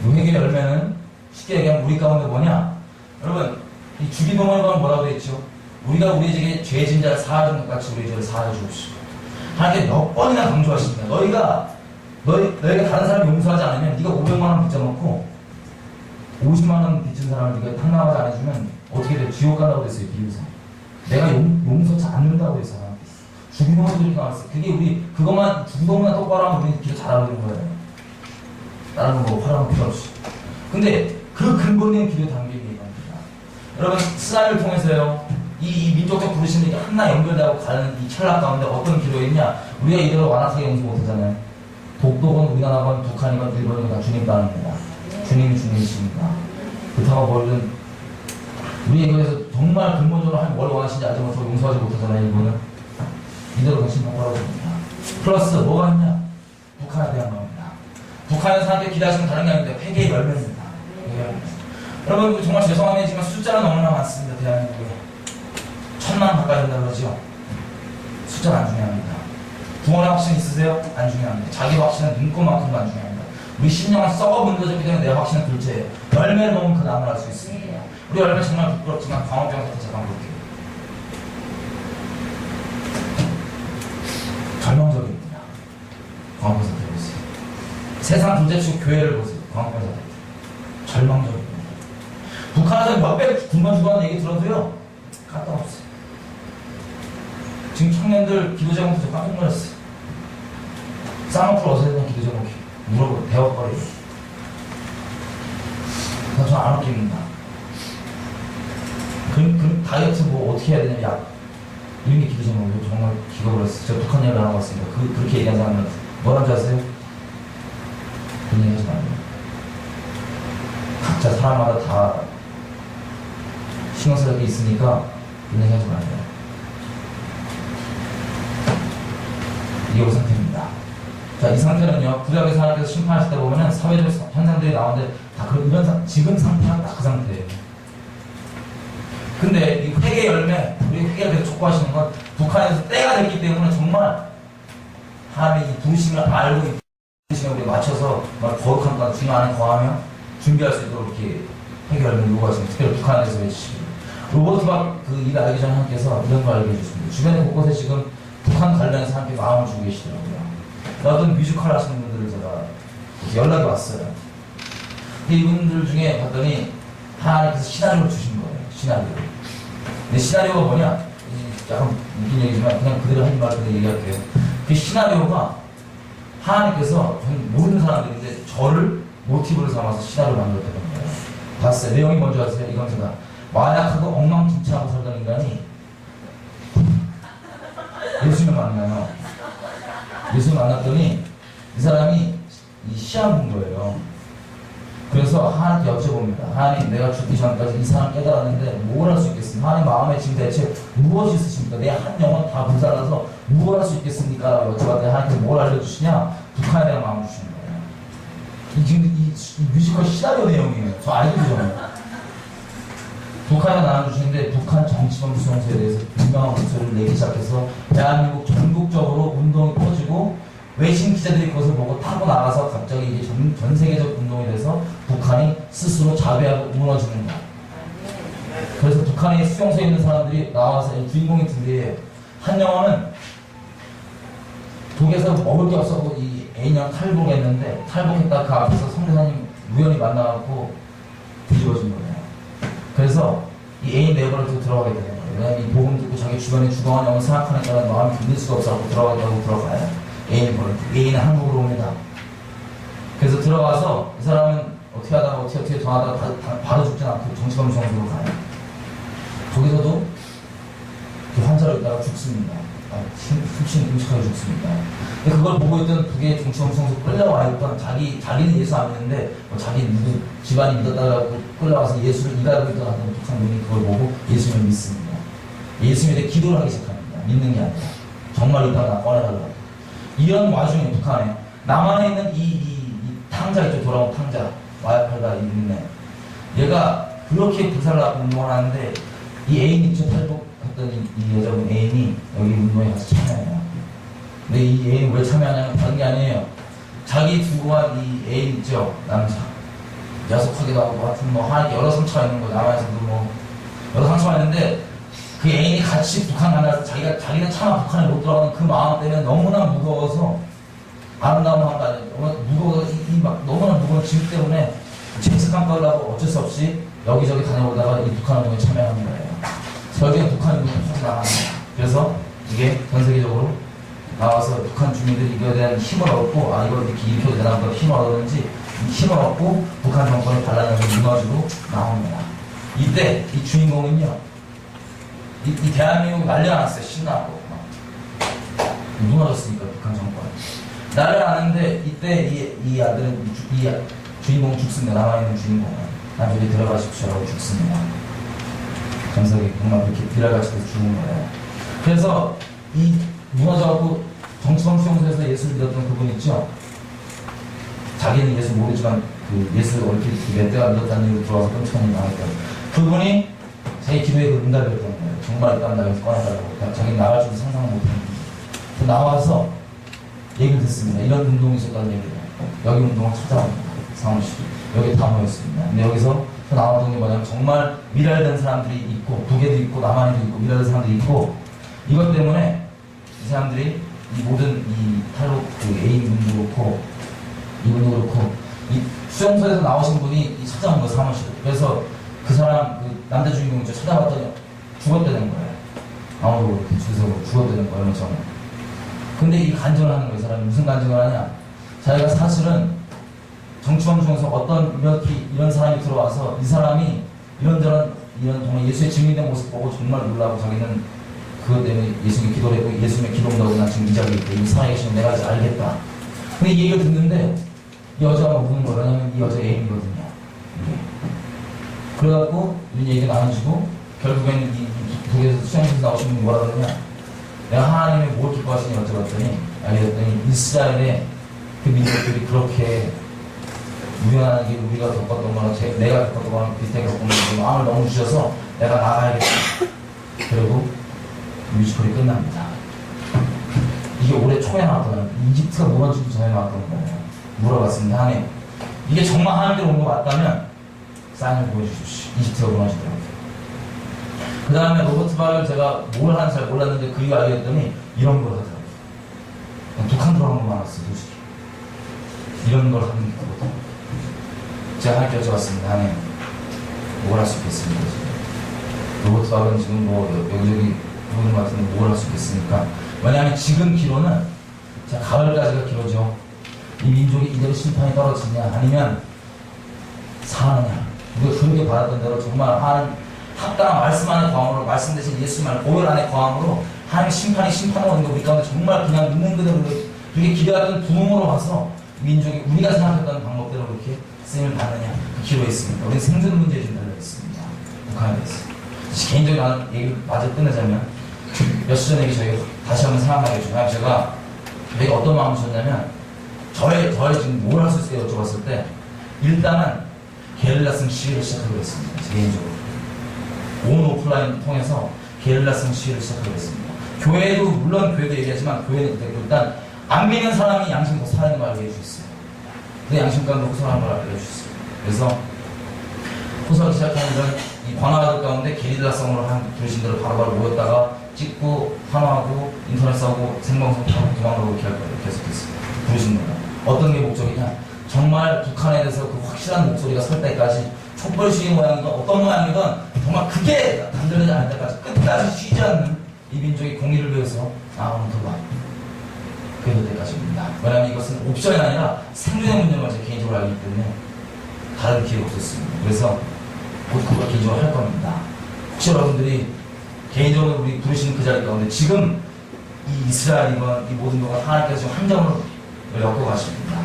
이 회개의 열매는 쉽게 얘기하면 우리 가운데 뭐냐? 여러분 이 주기도문을 보면 뭐라고 되어 있죠? 우리가 우리에게 죄진 자를 사하는 것 같이 우리 죄를 사하여 주옵시고 하나님께 몇 번이나 강조하십니다. 너희가 다른 사람 용서하지 않으면 네가 500만 원 빚져놓고 50만 원 빚진 사람을 네가 탕감하지 안 해주면 어떻게 돼? 지옥 간다고 됐어요. 비유상 내가 용서치 않는다고 해서 주기도문도 이렇게 나왔어요. 그게 우리 그것만 주기도문만 똑바로 하면 우리 기도 잘하고 있는 거예요. 다른 거 뭐 화려한 필요 없이. 근데 그 근본적인 기도 단계가 있습니다. 여러분 스라엘을 통해서요 이 민족적 부르심이 하나 연결되고 가는 이 찰나 가운데 어떤 기도였냐? 우리가 이대로 완악하게 용서 못하잖아요. 독도건 우리나라건 북한이건 일본이건 다 주님 따릅니다. 주님이 주님이십니다. 그렇다고 뭐든 우리 이거에서 정말 근본적으로 하나님 뭘 원하시는지 알지 못하고 용서하지 못하잖아요. 일본은 이대로 정신 똑바로 됩니다. 플러스 뭐가 있냐? 북한에 대한 겁니다. 북한에서 하나님께 기대하시는 다른 게 아닙니다. 회개의 열매입니다. 여러분 정말 죄송합니다만 숫자가 너무나 많습니다. 대한민국에 1000만 가까이 된다고 그러죠. 숫자가 안 중요합니다. 부모의 확신 있으세요? 안 중요합니다. 자기 확신은 눈꽃만큼도 안 중요합니다. 우리 심령은 썩어 문드졌기 때문에 내 확신은 둘째예요. 열매를 먹으면 그 나무를 알 수 있습니다. 우리 열매 정말 부끄럽지만 광우병 사태 잠깐 볼게요. 절망적입니다. 광우병 사태 보세요. 세상 둘째축 교회를 보세요. 광우병 사태. 절망적입니다. 북한에서 몇백 군만 주고하는 얘기 들어도요 까딱없어요. 지금 청년들 기도 제목도 저 깜짝 놀랐어요. 쌍꺼풀 어디서 했던 기도 제목이 물어보고 대화거리에요. 저는 안 웃깁니다. 그 다이어트 뭐 어떻게 해야 되냐 약 이런 게 기도 제목이고 정말 기가 버렸어요. 제가 북한 얘기를 안 하고 왔습니다. 그렇게 얘기한 사람은 뭐라는 줄 아세요? 그런 얘기 하지 말아요. 각자 사람마다 다 신경 쓸 게 있으니까 그런 얘기 하지 말아요. 이게 그 상태입니다. 자, 이 상태는요, 구약에서 하나님께서 심판하실 때 보면은 사회적 현상들이 나오는데 다 이런 지금 상태가 딱 그 상태예요. 근데 이 회개 열매, 우리 회개를 계속 촉구하시는 건 북한에서 때가 됐기 때문에 정말 하나님의 이 부르심을 알고 이 부르심에 우리 맞춰서 거룩한 것, 중요한 안에 거하며 준비할 수 있도록 이렇게 회개 열매를 요구하시는 특별히 북한에서 해주시고 로버트 박 그 일 알기 전에 하나님께서 이런 걸 알게 해주셨습니다. 주변에 곳곳에 지금 북한 북한 관련해서 함께 마음을 주고 계시더라고요. 어떤 뮤지컬 하시는 분들을 제가 연락이 왔어요. 이분들 중에 봤더니 하나님께서 시나리오를 주신 거예요. 시나리오. 근데 시나리오가 뭐냐? 약간 웃긴 얘기지만 그냥 그대로 하지 말고 그대로 얘기할게요. 그 시나리오가 하나님께서 모르는 사람들인데 저를 모티브를 삼아서 시나리오를 만들었다는 거예요. 봤어요. 내용이 뭔지 아세요? 이건 제가 마약하고 엉망진창하고 살던 인간이 예수님을 만나요. 예수님을 만났더니 이 사람이 이 시험 본 거예요. 그래서 하나님께 여쭤봅니다. 하나님, 내가 죽기 전까지 이 사람 깨달았는데 뭘 할 수 있겠습니까? 하나님 마음에 지금 대체 무엇이 있으십니까? 내 한 영혼 다 불살라서 무엇 할 수 있겠습니까? 라고 여쭤봤더니 하나님께 뭘 알려주시냐? 북한에 대한 마음을 주시는 거예요. 지금 이 뮤지컬 시나리오 내용이에요. 저 알고 있잖아요. 북한에 나눠주시는데 북한 정치범 수용소에 대해서 분명한 목소리를 내기 시작해서 대한민국 전국적으로 운동이 퍼지고 외신 기자들이 그것을 보고 타고 나가서 갑자기 이게 전 세계적 운동이 돼서 북한이 스스로 자배하고 무너지는 거야. 그래서 북한의 수용소에 있는 사람들이 나와서 주인공이 둘이에요. 한 영혼은 독에서 먹을 게 없어서 이 애인이랑 탈북했는데 탈북했다 그 앞에서 성대사님 우연히 만나갖고 뒤집어진 거예요. 그래서 이 애인 내버려두고 들어가게 되는 거예요. 왜냐면 이 복음 듣고 자기 주변에 죽어간 영을 생각하니까 마음이 견딜 수가 없어서 들어가려고 들어가요. 애인은 한국으로 옵니다. 그래서 들어가서 이 사람은 어떻게 하다가 더 하다가 바로 죽진 않고 정치범 수용소로 가요. 거기서도 그 환자로 있다가 죽습니다. 훔친 음식하게 죽습니다. 근데 그걸 보고 있던 북의 정치범 수용소 끌려와 있던 자기는 예수 안 믿는데 자기 누구 집안이 믿었다가 끌려와서 예수를 이가고 있던 북한 분이 그걸 보고 예수를 믿습니다. 예수님에 대해 기도를 하기 시작합니다. 믿는 게 아니라 정말 있다가 나 꺼내달라고. 이런 와중에 북한에 남한에 있는 이 탕자 있죠. 돌아온 탕자 마약팔가 있네. 얘가 그렇게 불살라고 운동을 하는데 이 애인 있죠. 탈북했던 이 여자분 애인이 여기 운동에 가서 참여해요. 근데 이 애인 왜 참여하냐면 다른 게 아니에요. 자기 두고 간 이 애인 있죠. 남자 야속하기도 하고 하여튼 뭐 하나님 여러 상처가 있는 거예요. 남한에서도 뭐 여러 상처가 있는데 그 애인이 같이 북한 만나서 자기는 차마 북한에 못 들어가는 그 마음 때문에 너무나 무거워서 아름다운 마음도 아니에요. 무거워서 너무나 무거운 짐 때문에 죄책감 떨려고 어쩔 수 없이 여기저기 다녀보다가 이 북한 운동에 참여하는 거예요. 결국엔 북한 운동이 퍼져 나가는 거예요. 그래서 이게 전 세계적으로 나와서 북한 주민들이 이거에 대한 힘을 얻고 이걸 이렇게 일으켜도 되나 보다 힘을 얻었는지 힘을 얻고 북한 정권의 반란을 무너지고 나옵니다. 이때 이 주인공은요. 이 대한민국 난리가 났어요. 신나고 무너졌으니까 북한 정권 난리가 났는데 이때 이 아들은 이 주인공 죽습니다. 남아있는 주인공은 나중에 들어가십시오라고 죽습니다. 정석이 정말 그렇게 들어가셔서 죽은 거예요. 그래서 이 무너져갖고 정치범 수용소에서 예수를 믿었던 그분 있죠. 자기는 예수 모르지만 그 예수 이렇게 몇 대가 믿었다는 이유로 들어와서 끔찍한 일 당했던 그분이 자기 기도에 그 응답을 했던 거예요. 정말 있다면 나에서 꺼내달라고. 자기는 나갈 줄도 상상을 못했는데. 나와서 얘기를 듣습니다. 이런 운동이 있었다는 얘기를. 여기 운동을 찾아옵니다. 사무실. 여기 다 모였습니다. 근데 여기서 또 나왔던 게 뭐냐면 정말 미랄된 사람들이 있고, 북에도 있고, 남한에도 있고, 미랄된 사람들이 있고, 이것 때문에 이 사람들이 이 모든 이 탈북 그 애인분도 그렇고, 이분도 그렇고, 이 수용소에서 나오신 분이 찾아온 거예요, 사무실. 그래서 그 사람, 그 남자 주인공이 찾아봤더니 죽었다는 거예요. 아무도 이렇게 주소로 죽었다는 거예요, 저는. 근데 이 간증을 하는 거예요, 이 사람이. 무슨 간증을 하냐? 자기가 사실은 정치범 중에서 어떤 이런 사람이 들어와서 이 사람이 이런 정말 예수의 증인된 모습 보고 정말 놀라고 자기는 그것 때문에 예수님께 기도를 했고 예수님의 기도 온다고 난 지금 이 자리에 있고 이 살아계시면 내가 이제 알겠다. 근데 이 얘기를 듣는데 이 여자가 우는 거예요. 왜냐면 이 여자 애인이거든요. 그래갖고 이런 얘기가 나눠지고 결국에는 이 북에서 수양에서 나오신 분이 뭐라 그러냐, 내가 하나님이 뭘 기뻐하시니 여쭤봤더니 알게 됐더니 이스라엘의 그 민족들이 그렇게 유연한 게 우리가 겪었던 거나 내가 겪었던 거랑 비슷하게 겪은 거나 마음을 너무 주셔서 내가 나가야겠다. 그리고 뮤지컬이 끝납니다. 이게 올해 초에 나왔던, 이집트가 무너지기 전에 나왔던 거예요. 물어봤습니다. 하나님, 이게 정말 하나님께로 온 거 맞다면 사인을 보여주십시오. 이집트가 무너지더라고요. 그 다음에 로버트 박을 제가 뭘 하는지 잘 몰랐는데 그 이유 알게 됐더니 이런 걸 하더라고요. 독한 드라마만 많았어요, 솔직히. 이런 걸 하는 거거든요. 제가 할 게 여쭤봤습니다. 아니, 뭘 할 수 있겠습니까? 로버트 박은 지금 뭐 여기저기 보는 것 같은데 뭘 할 수 있겠습니까? 왜냐하면 지금 기로는 자, 가을까지가 기로죠. 이 민족이 이대로 심판이 떨어지냐 아니면 사느냐. 우리가 그렇게 받았던 대로 정말 하나님 합당한 말씀 안에 거함으로 말씀 대신 예수만 보혈 안에 거함으로 하나님 심판이 심판으로 오는 거 우리 가운데 정말 그냥 있는 그대로 그렇게 기대했던 부흥으로 봐서 민족이 우리가 생각했던 방법대로 그렇게 쓰임을 받느냐 그 기로에 있습니다. 우리는 생존 문제에 좀 달려있습니다. 북한에 대해서 개인적인 나는 얘기를 마저 끝내자면 몇 주 전에 저희가 다시 한번 생각하게 해주면 제가 저희가 어떤 마음을 주셨냐면 저의 지금 뭘 할 수 있을까 여쭤봤을 때 일단은 게릴라성 시위를 시작하기로 했습니다. 제 개인적으로 온 오프라인 통해서 게릴라성 시위를 시작하기로 했습니다. 교회도 물론 교회도 얘기하지만 교회는 일단 안 믿는 사람이 양심 더 살아있는 걸 알게 해주셨어요. 그 양심과 놓고 살아있는 걸 알게 해주셨어요. 그래서 호소하기 시작하는 건 이 관화들 가운데 게릴라성으로 한 교신들을 바로바로 모였다가 찍고 환호하고 인터넷 싸고 생방송 타고 도망가고 이렇게 할 거예요. 계속해서 부르신 거예요. 어떤 게 목적이냐? 정말 북한에 대해서 그 확실한 목소리가 설 때까지 촛불 시위 모양이든 어떤 모양이든 정말 그게 단절되지 않을 때까지 끝까지 쉬지 않는 이 민족의 공의를 위해서 나아가는 도가 그게 될 때까지입니다. 왜냐하면 이것은 옵션이 아니라 생존의 문제만 제 개인적으로 알기 때문에 다른 기회가 없었습니다. 그래서 곧 그걸 개인적으로 할 겁니다. 혹시 여러분들이 개인적으로 우리 부르시는 그 자리 가운데 지금 이 이스라엘이건 이 모든 거가 하나님께서 지금 함정으로 엮어가십니다.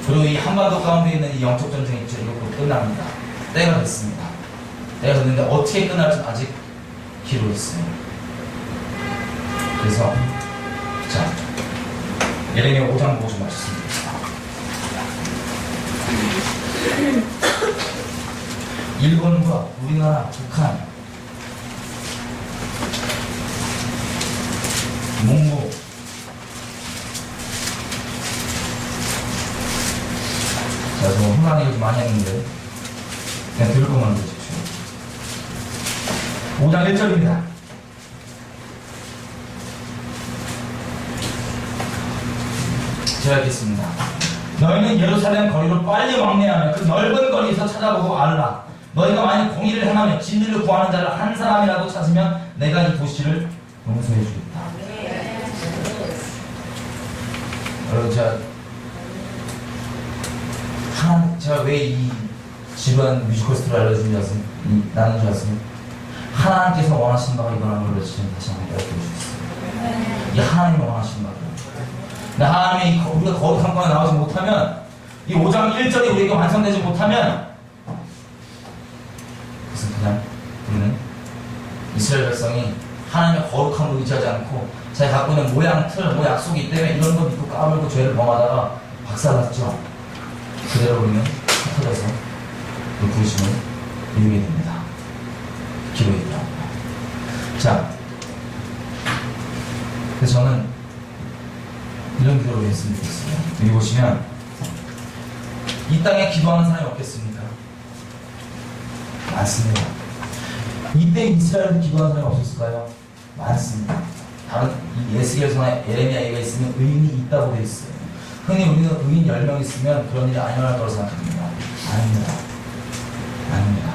그리고 이 한반도 가운데 있는 이 영적 전쟁이 이제 이거 끝납니다. 때가 됐습니다. 때가 됐는데 어떻게 끝날지 아직 기로 있어요. 그래서 자 예레미야 5장 보고 좀 마쳤습니다. 일본과 우리나라, 북한, 몽고, 자, 저 혼란 얘기 좀 많이 했는데 그냥 들을 것만 보십시오. 5장 1절입니다. 제가 읽겠습니다. 너희는 예루살렘 거리로 빨리 왕래하며 그 넓은 거리에서 찾아보고 알라. 너희가 만약 공의를 행하며 진리를 구하는 자를 한 사람이라도 찾으면 내가 이 도시를 용서해 주겠다. 여러분 제가 왜 이 지루한 뮤지컬 스토리를 알려주는지 아세요? 나는 줄 아세요? 하나님께서 원하시는 바가 이거라는 걸 지금 다시 한번 알려주셨어요. 이게 하나님이 원하시는 바예요. 근데 하나님이 우리가 거룩한 방에 나오지 못하면 이 5장 1절이 우리에게 완성되지 못하면 그것은 그냥 우리는 이스라엘 백성이 하나님의 거룩함을 의지하지 않고 자기가 갖고 있는 모양, 틀, 뭐 약속이 때문에 이런 거 믿고 까불고 죄를 범하다가 박살났죠. 그대로 우리는 흩어져서 그 부르심을 이루게 됩니다. 기도에 있더랍니다. 자, 그래서 저는 이런 기도를 했으면 좋겠어요. 여기 보시면 이 땅에 기도하는 사람이 없겠습니까? 많습니다. 이때 이스라엘에도 기도하는 사람이 없었을까요? 많습니다. 다른 예스겔서나 예레미야가 있으면 의인이 있다고 되어 있어요. 흔히 우리는 의인 10명 있으면 그런 일이 안 일어날 거라고 생각합니다. 아닙니다. 아닙니다.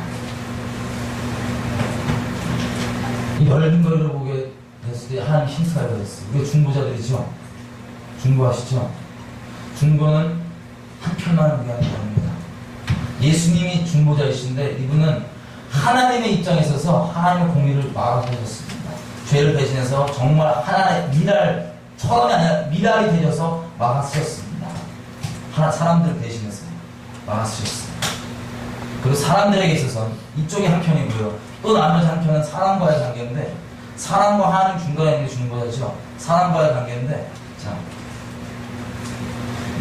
이 넓은 거리를 보게 됐을 때 하나님 힌트가 되었어요. 우리가 중보자들이죠. 중보하시죠. 중보는 한편만을 위한 겁니다. 예수님이 중보자이신데 이분은 하나님의 입장에 있어서 하나님의 공의를 막아주셨습니다. 죄를 대신해서 정말 하나의 처음이 아니라 미랄이 되셔서 막아쓰셨습니다. 사람들을 대신해서 막아쓰셨습니다. 그리고 사람들에게 있어서 이쪽이 한편이고요. 또 나머지 한편은 사람과의 관계인데 사람과 하나님 중간에 있는 게 중보자죠. 사람과의 관계인데 자,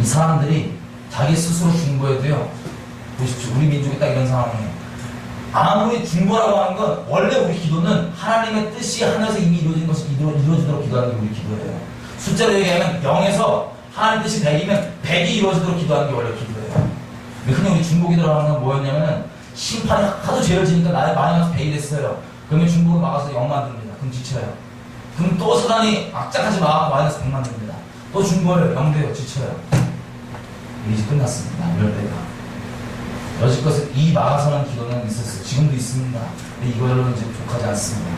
이 사람들이 자기 스스로 중보해도요. 보십시오. 우리 민족이 딱 이런 상황이에요. 아무리 중보라고 하는 건 원래 우리 기도는 하나님의 뜻이 하늘에서 이미 이루어진 것이 이루어지도록 기도하는 게 우리 기도예요. 숫자로 얘기하면 0에서 하나님 뜻이 100이면 100이 이루어지도록 기도하는 게 원래 기도예요. 흔히 우리 중보 기도라고 하는 건 뭐였냐면 심판이 하도 죄를 지니까 나의 많이 가서 100이 됐어요. 그러면 중국을 막아서 0 만듭니다. 그럼 지쳐요. 그럼 또 사단이 악착같이 막아서 마이너스 100 만듭니다. 또 중국을 0대요. 지쳐요. 이제 끝났습니다. 이럴 때가. 여지껏 이 막아서는 기도는 있었어요. 지금도 있습니다. 근데 이거를 이제 족하지 않습니다.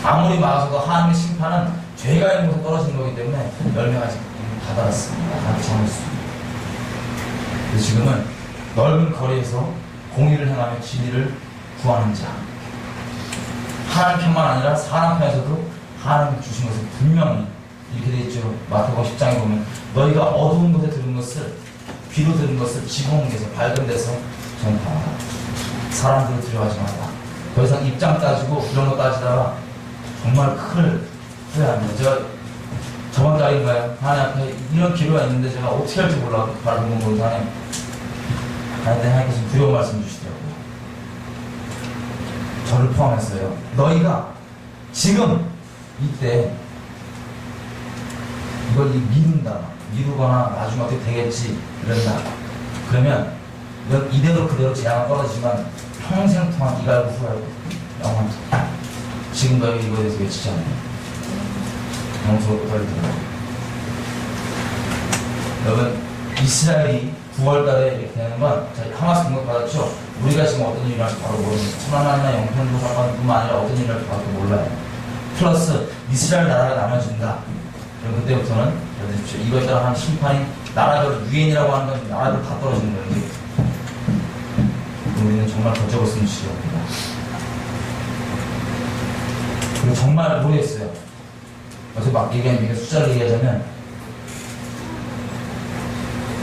아무리 막아서도 하나님의 심판은 죄가 있는 곳에 떨어지는 거기 때문에 열매가 다 달았습니다. 다 참았습니다. 그래서 지금은 넓은 거리에서 공의를 행하며 진리를 구하는 자. 하나님 편만 아니라 사람 편에서도 하나님 주신 것을 분명히 이렇게 되어 있죠. 마태복음 10장에 보면 너희가 어두운 곳에 들은 것을 귀로 들은 것을 지붕 위에서 밝은 데서 전파하라. 사람들을 두려워하지 마라. 더 이상 입장 따지고 그런 거 따지다가 정말 큰 후회합니다. 제가 저번 달인가요? 하나님 앞에 이런 기도가 있는데 제가 어떻게 할지 몰라 바른 건 모르고 하나님께서 두려운 말씀 주시더라고요. 저를 포함했어요. 너희가 지금 이때 이걸 미룬다. 미루거나 나중에 어떻게 되겠지 이런다. 그러면 이대로 그대로 재앙은 떨어지지만 평생 동안 이갈고 후회하고 영원토록 지금 너희 이거에 대해서 외치지 않아요. 영토록 떨리더라고요. 여러분 이스라엘이 9월달에 이렇게 되는 건 하마스 공격 받았죠. 우리가 지금 어떤 일이 일어날지 바로 모릅니다. 천안함이나 영편도 상관뿐만 아니라 어떤 일이 일어날지 바로 몰라요. 플러스 이스라엘 나라가 나눠진다. 그럼 그때부터는 여러분 이거에 따라 한 심판이 나라별 유엔이라고 하는 건 나라별 다 떨어지는 거예요. 우리는 정말 거쳐볼 수 있는 시기입니다. 그리고 정말 모르겠어요. 어제 막 얘기하면 숫자를 얘기하자면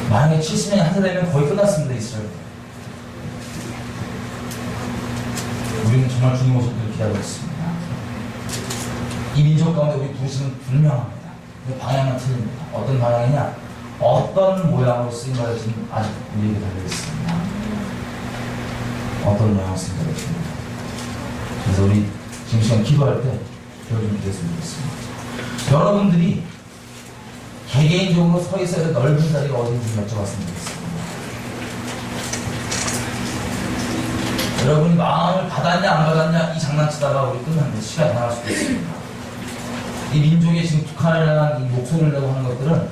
만약에 70년이 한 세 되면 거의 끝났습니다. 이스라엘. 우리는 정말 주님 오실 때를 기다리고 있습니다. 이 민족 가운데 우리 부르심은 분명합니다. 근데 방향은 틀립니다. 어떤 방향이냐? 어떤 모양으로 쓰임받을지는 아직 우리에게 달려있습니다. 어떤 모양으로 쓰임받을지입니다. 그래서 우리 지금 시간 기도할 때 기도 좀 드렸으면 좋겠습니다. 여러분들이 개개인적으로 서 있어야 될 넓은 자리가 어딘지 여쭤봤으면 좋겠습니다. 여러분이 마음을 받았냐 안 받았냐 이 장난치다가 우리 끝났는데 시간이 나갈 수도 있습니다. 이 민족이 지금 북한에 대한 이 목소리를 내고 하는 것들은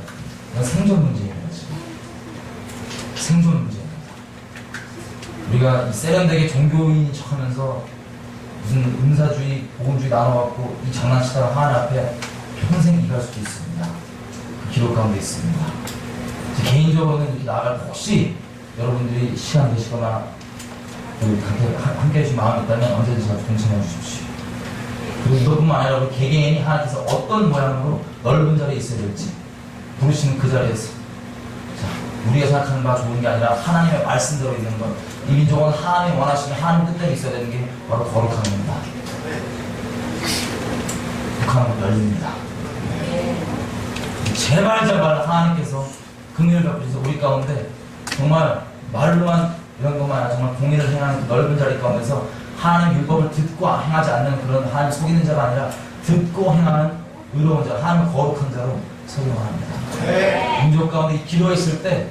생존 문제입니다. 지금. 생존 문제입니다. 우리가 이 세련되게 종교인인 척하면서 무슨 은사주의, 복음주의 나눠갖고 이 장난치다가 하나님 앞에 평생 이갈 수도 있습니다. 그 기록 가운데 있습니다. 개인적으로는 이렇게 나아갈 혹시 여러분들이 시간 되시거나 함께 해주신 마음이 있다면 언제든지 동참해 주십시오. 그리고 이것뿐만 아니라 우리 개개인이 하나님께서 어떤 모양으로 넓은 자리에 있어야 될지 부르시는 그 자리에서 자, 우리가 생각하는 바 좋은 게 아니라 하나님의 말씀대로 있는 것. 이 민족은 하나님이 원하시는 하나님 뜻대로 있어야 되는 게 바로 거룩한 겁니다. 북한은 열립니다. 제발 하나님께서 긍휼을 베푸셔서 우리 가운데 정말 말로만 이런 것만 아니라 정말 공의를 행하는 그 넓은 자리 가운데서 하나님 율법을 듣고 행하지 않는 그런 하나님 속이는 자가 아니라 듣고 행하는 의로운 자, 하나님 거룩한 자로 서기 원합니다. 민족 가운데 기도했을 때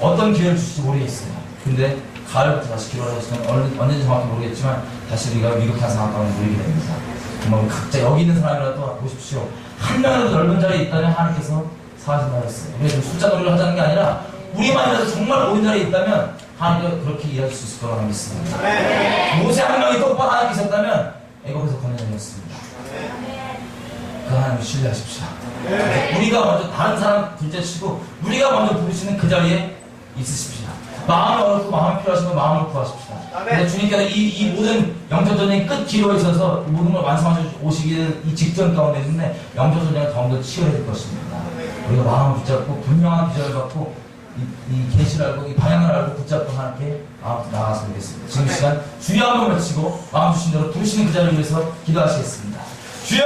어떤 기회를 주실지 모르겠어요. 근데 가을부터 다시 기도를 하시면 언제인지 정확히 모르겠지만 다시 우리가 위급한 상황 가운데 모이게 됩니다. 정말 우리 각자 여기 있는 사람이라도 보십시오. 한 명이라도 넓은 자리에 있다면 하나님께서 사하신다고 했어요. 우리가 지금 숫자 놀이를 하자는 게 아니라 우리만이라도 정말 옳은 자리에 있다면 하나님께서 그렇게 일하실 수 있을 거라고 믿습니다. 모세 한 명이 똑바로 하나님 계셨다면 애굽에서 건너다녔습니다. 그 하나님을 신뢰하십시오. 우리가 먼저 다른 사람 둘째치고 우리가 먼저 부르시는 그 자리에 있으십시오. 마음이 어렵고 마음이 필요하시면 마음을 구하십시오. 근데 주님께서 이 모든 영적전쟁의 끝 기로에 있어서 모든 걸 완성하시기 이 직전 가운데 있는데 영적전쟁은 더욱더 치열해질 것입니다. 우리가 마음을 붙잡고 분명한 비전을 갖고 이 계시를 알고 이 방향을 알고 붙잡고 하나님께 나아갔으면 좋겠습니다. 지금 시간 주여 한번 외치고 마음 주신 대로 부르시는 그 자리를 위해서 기도하시겠습니다. 주여!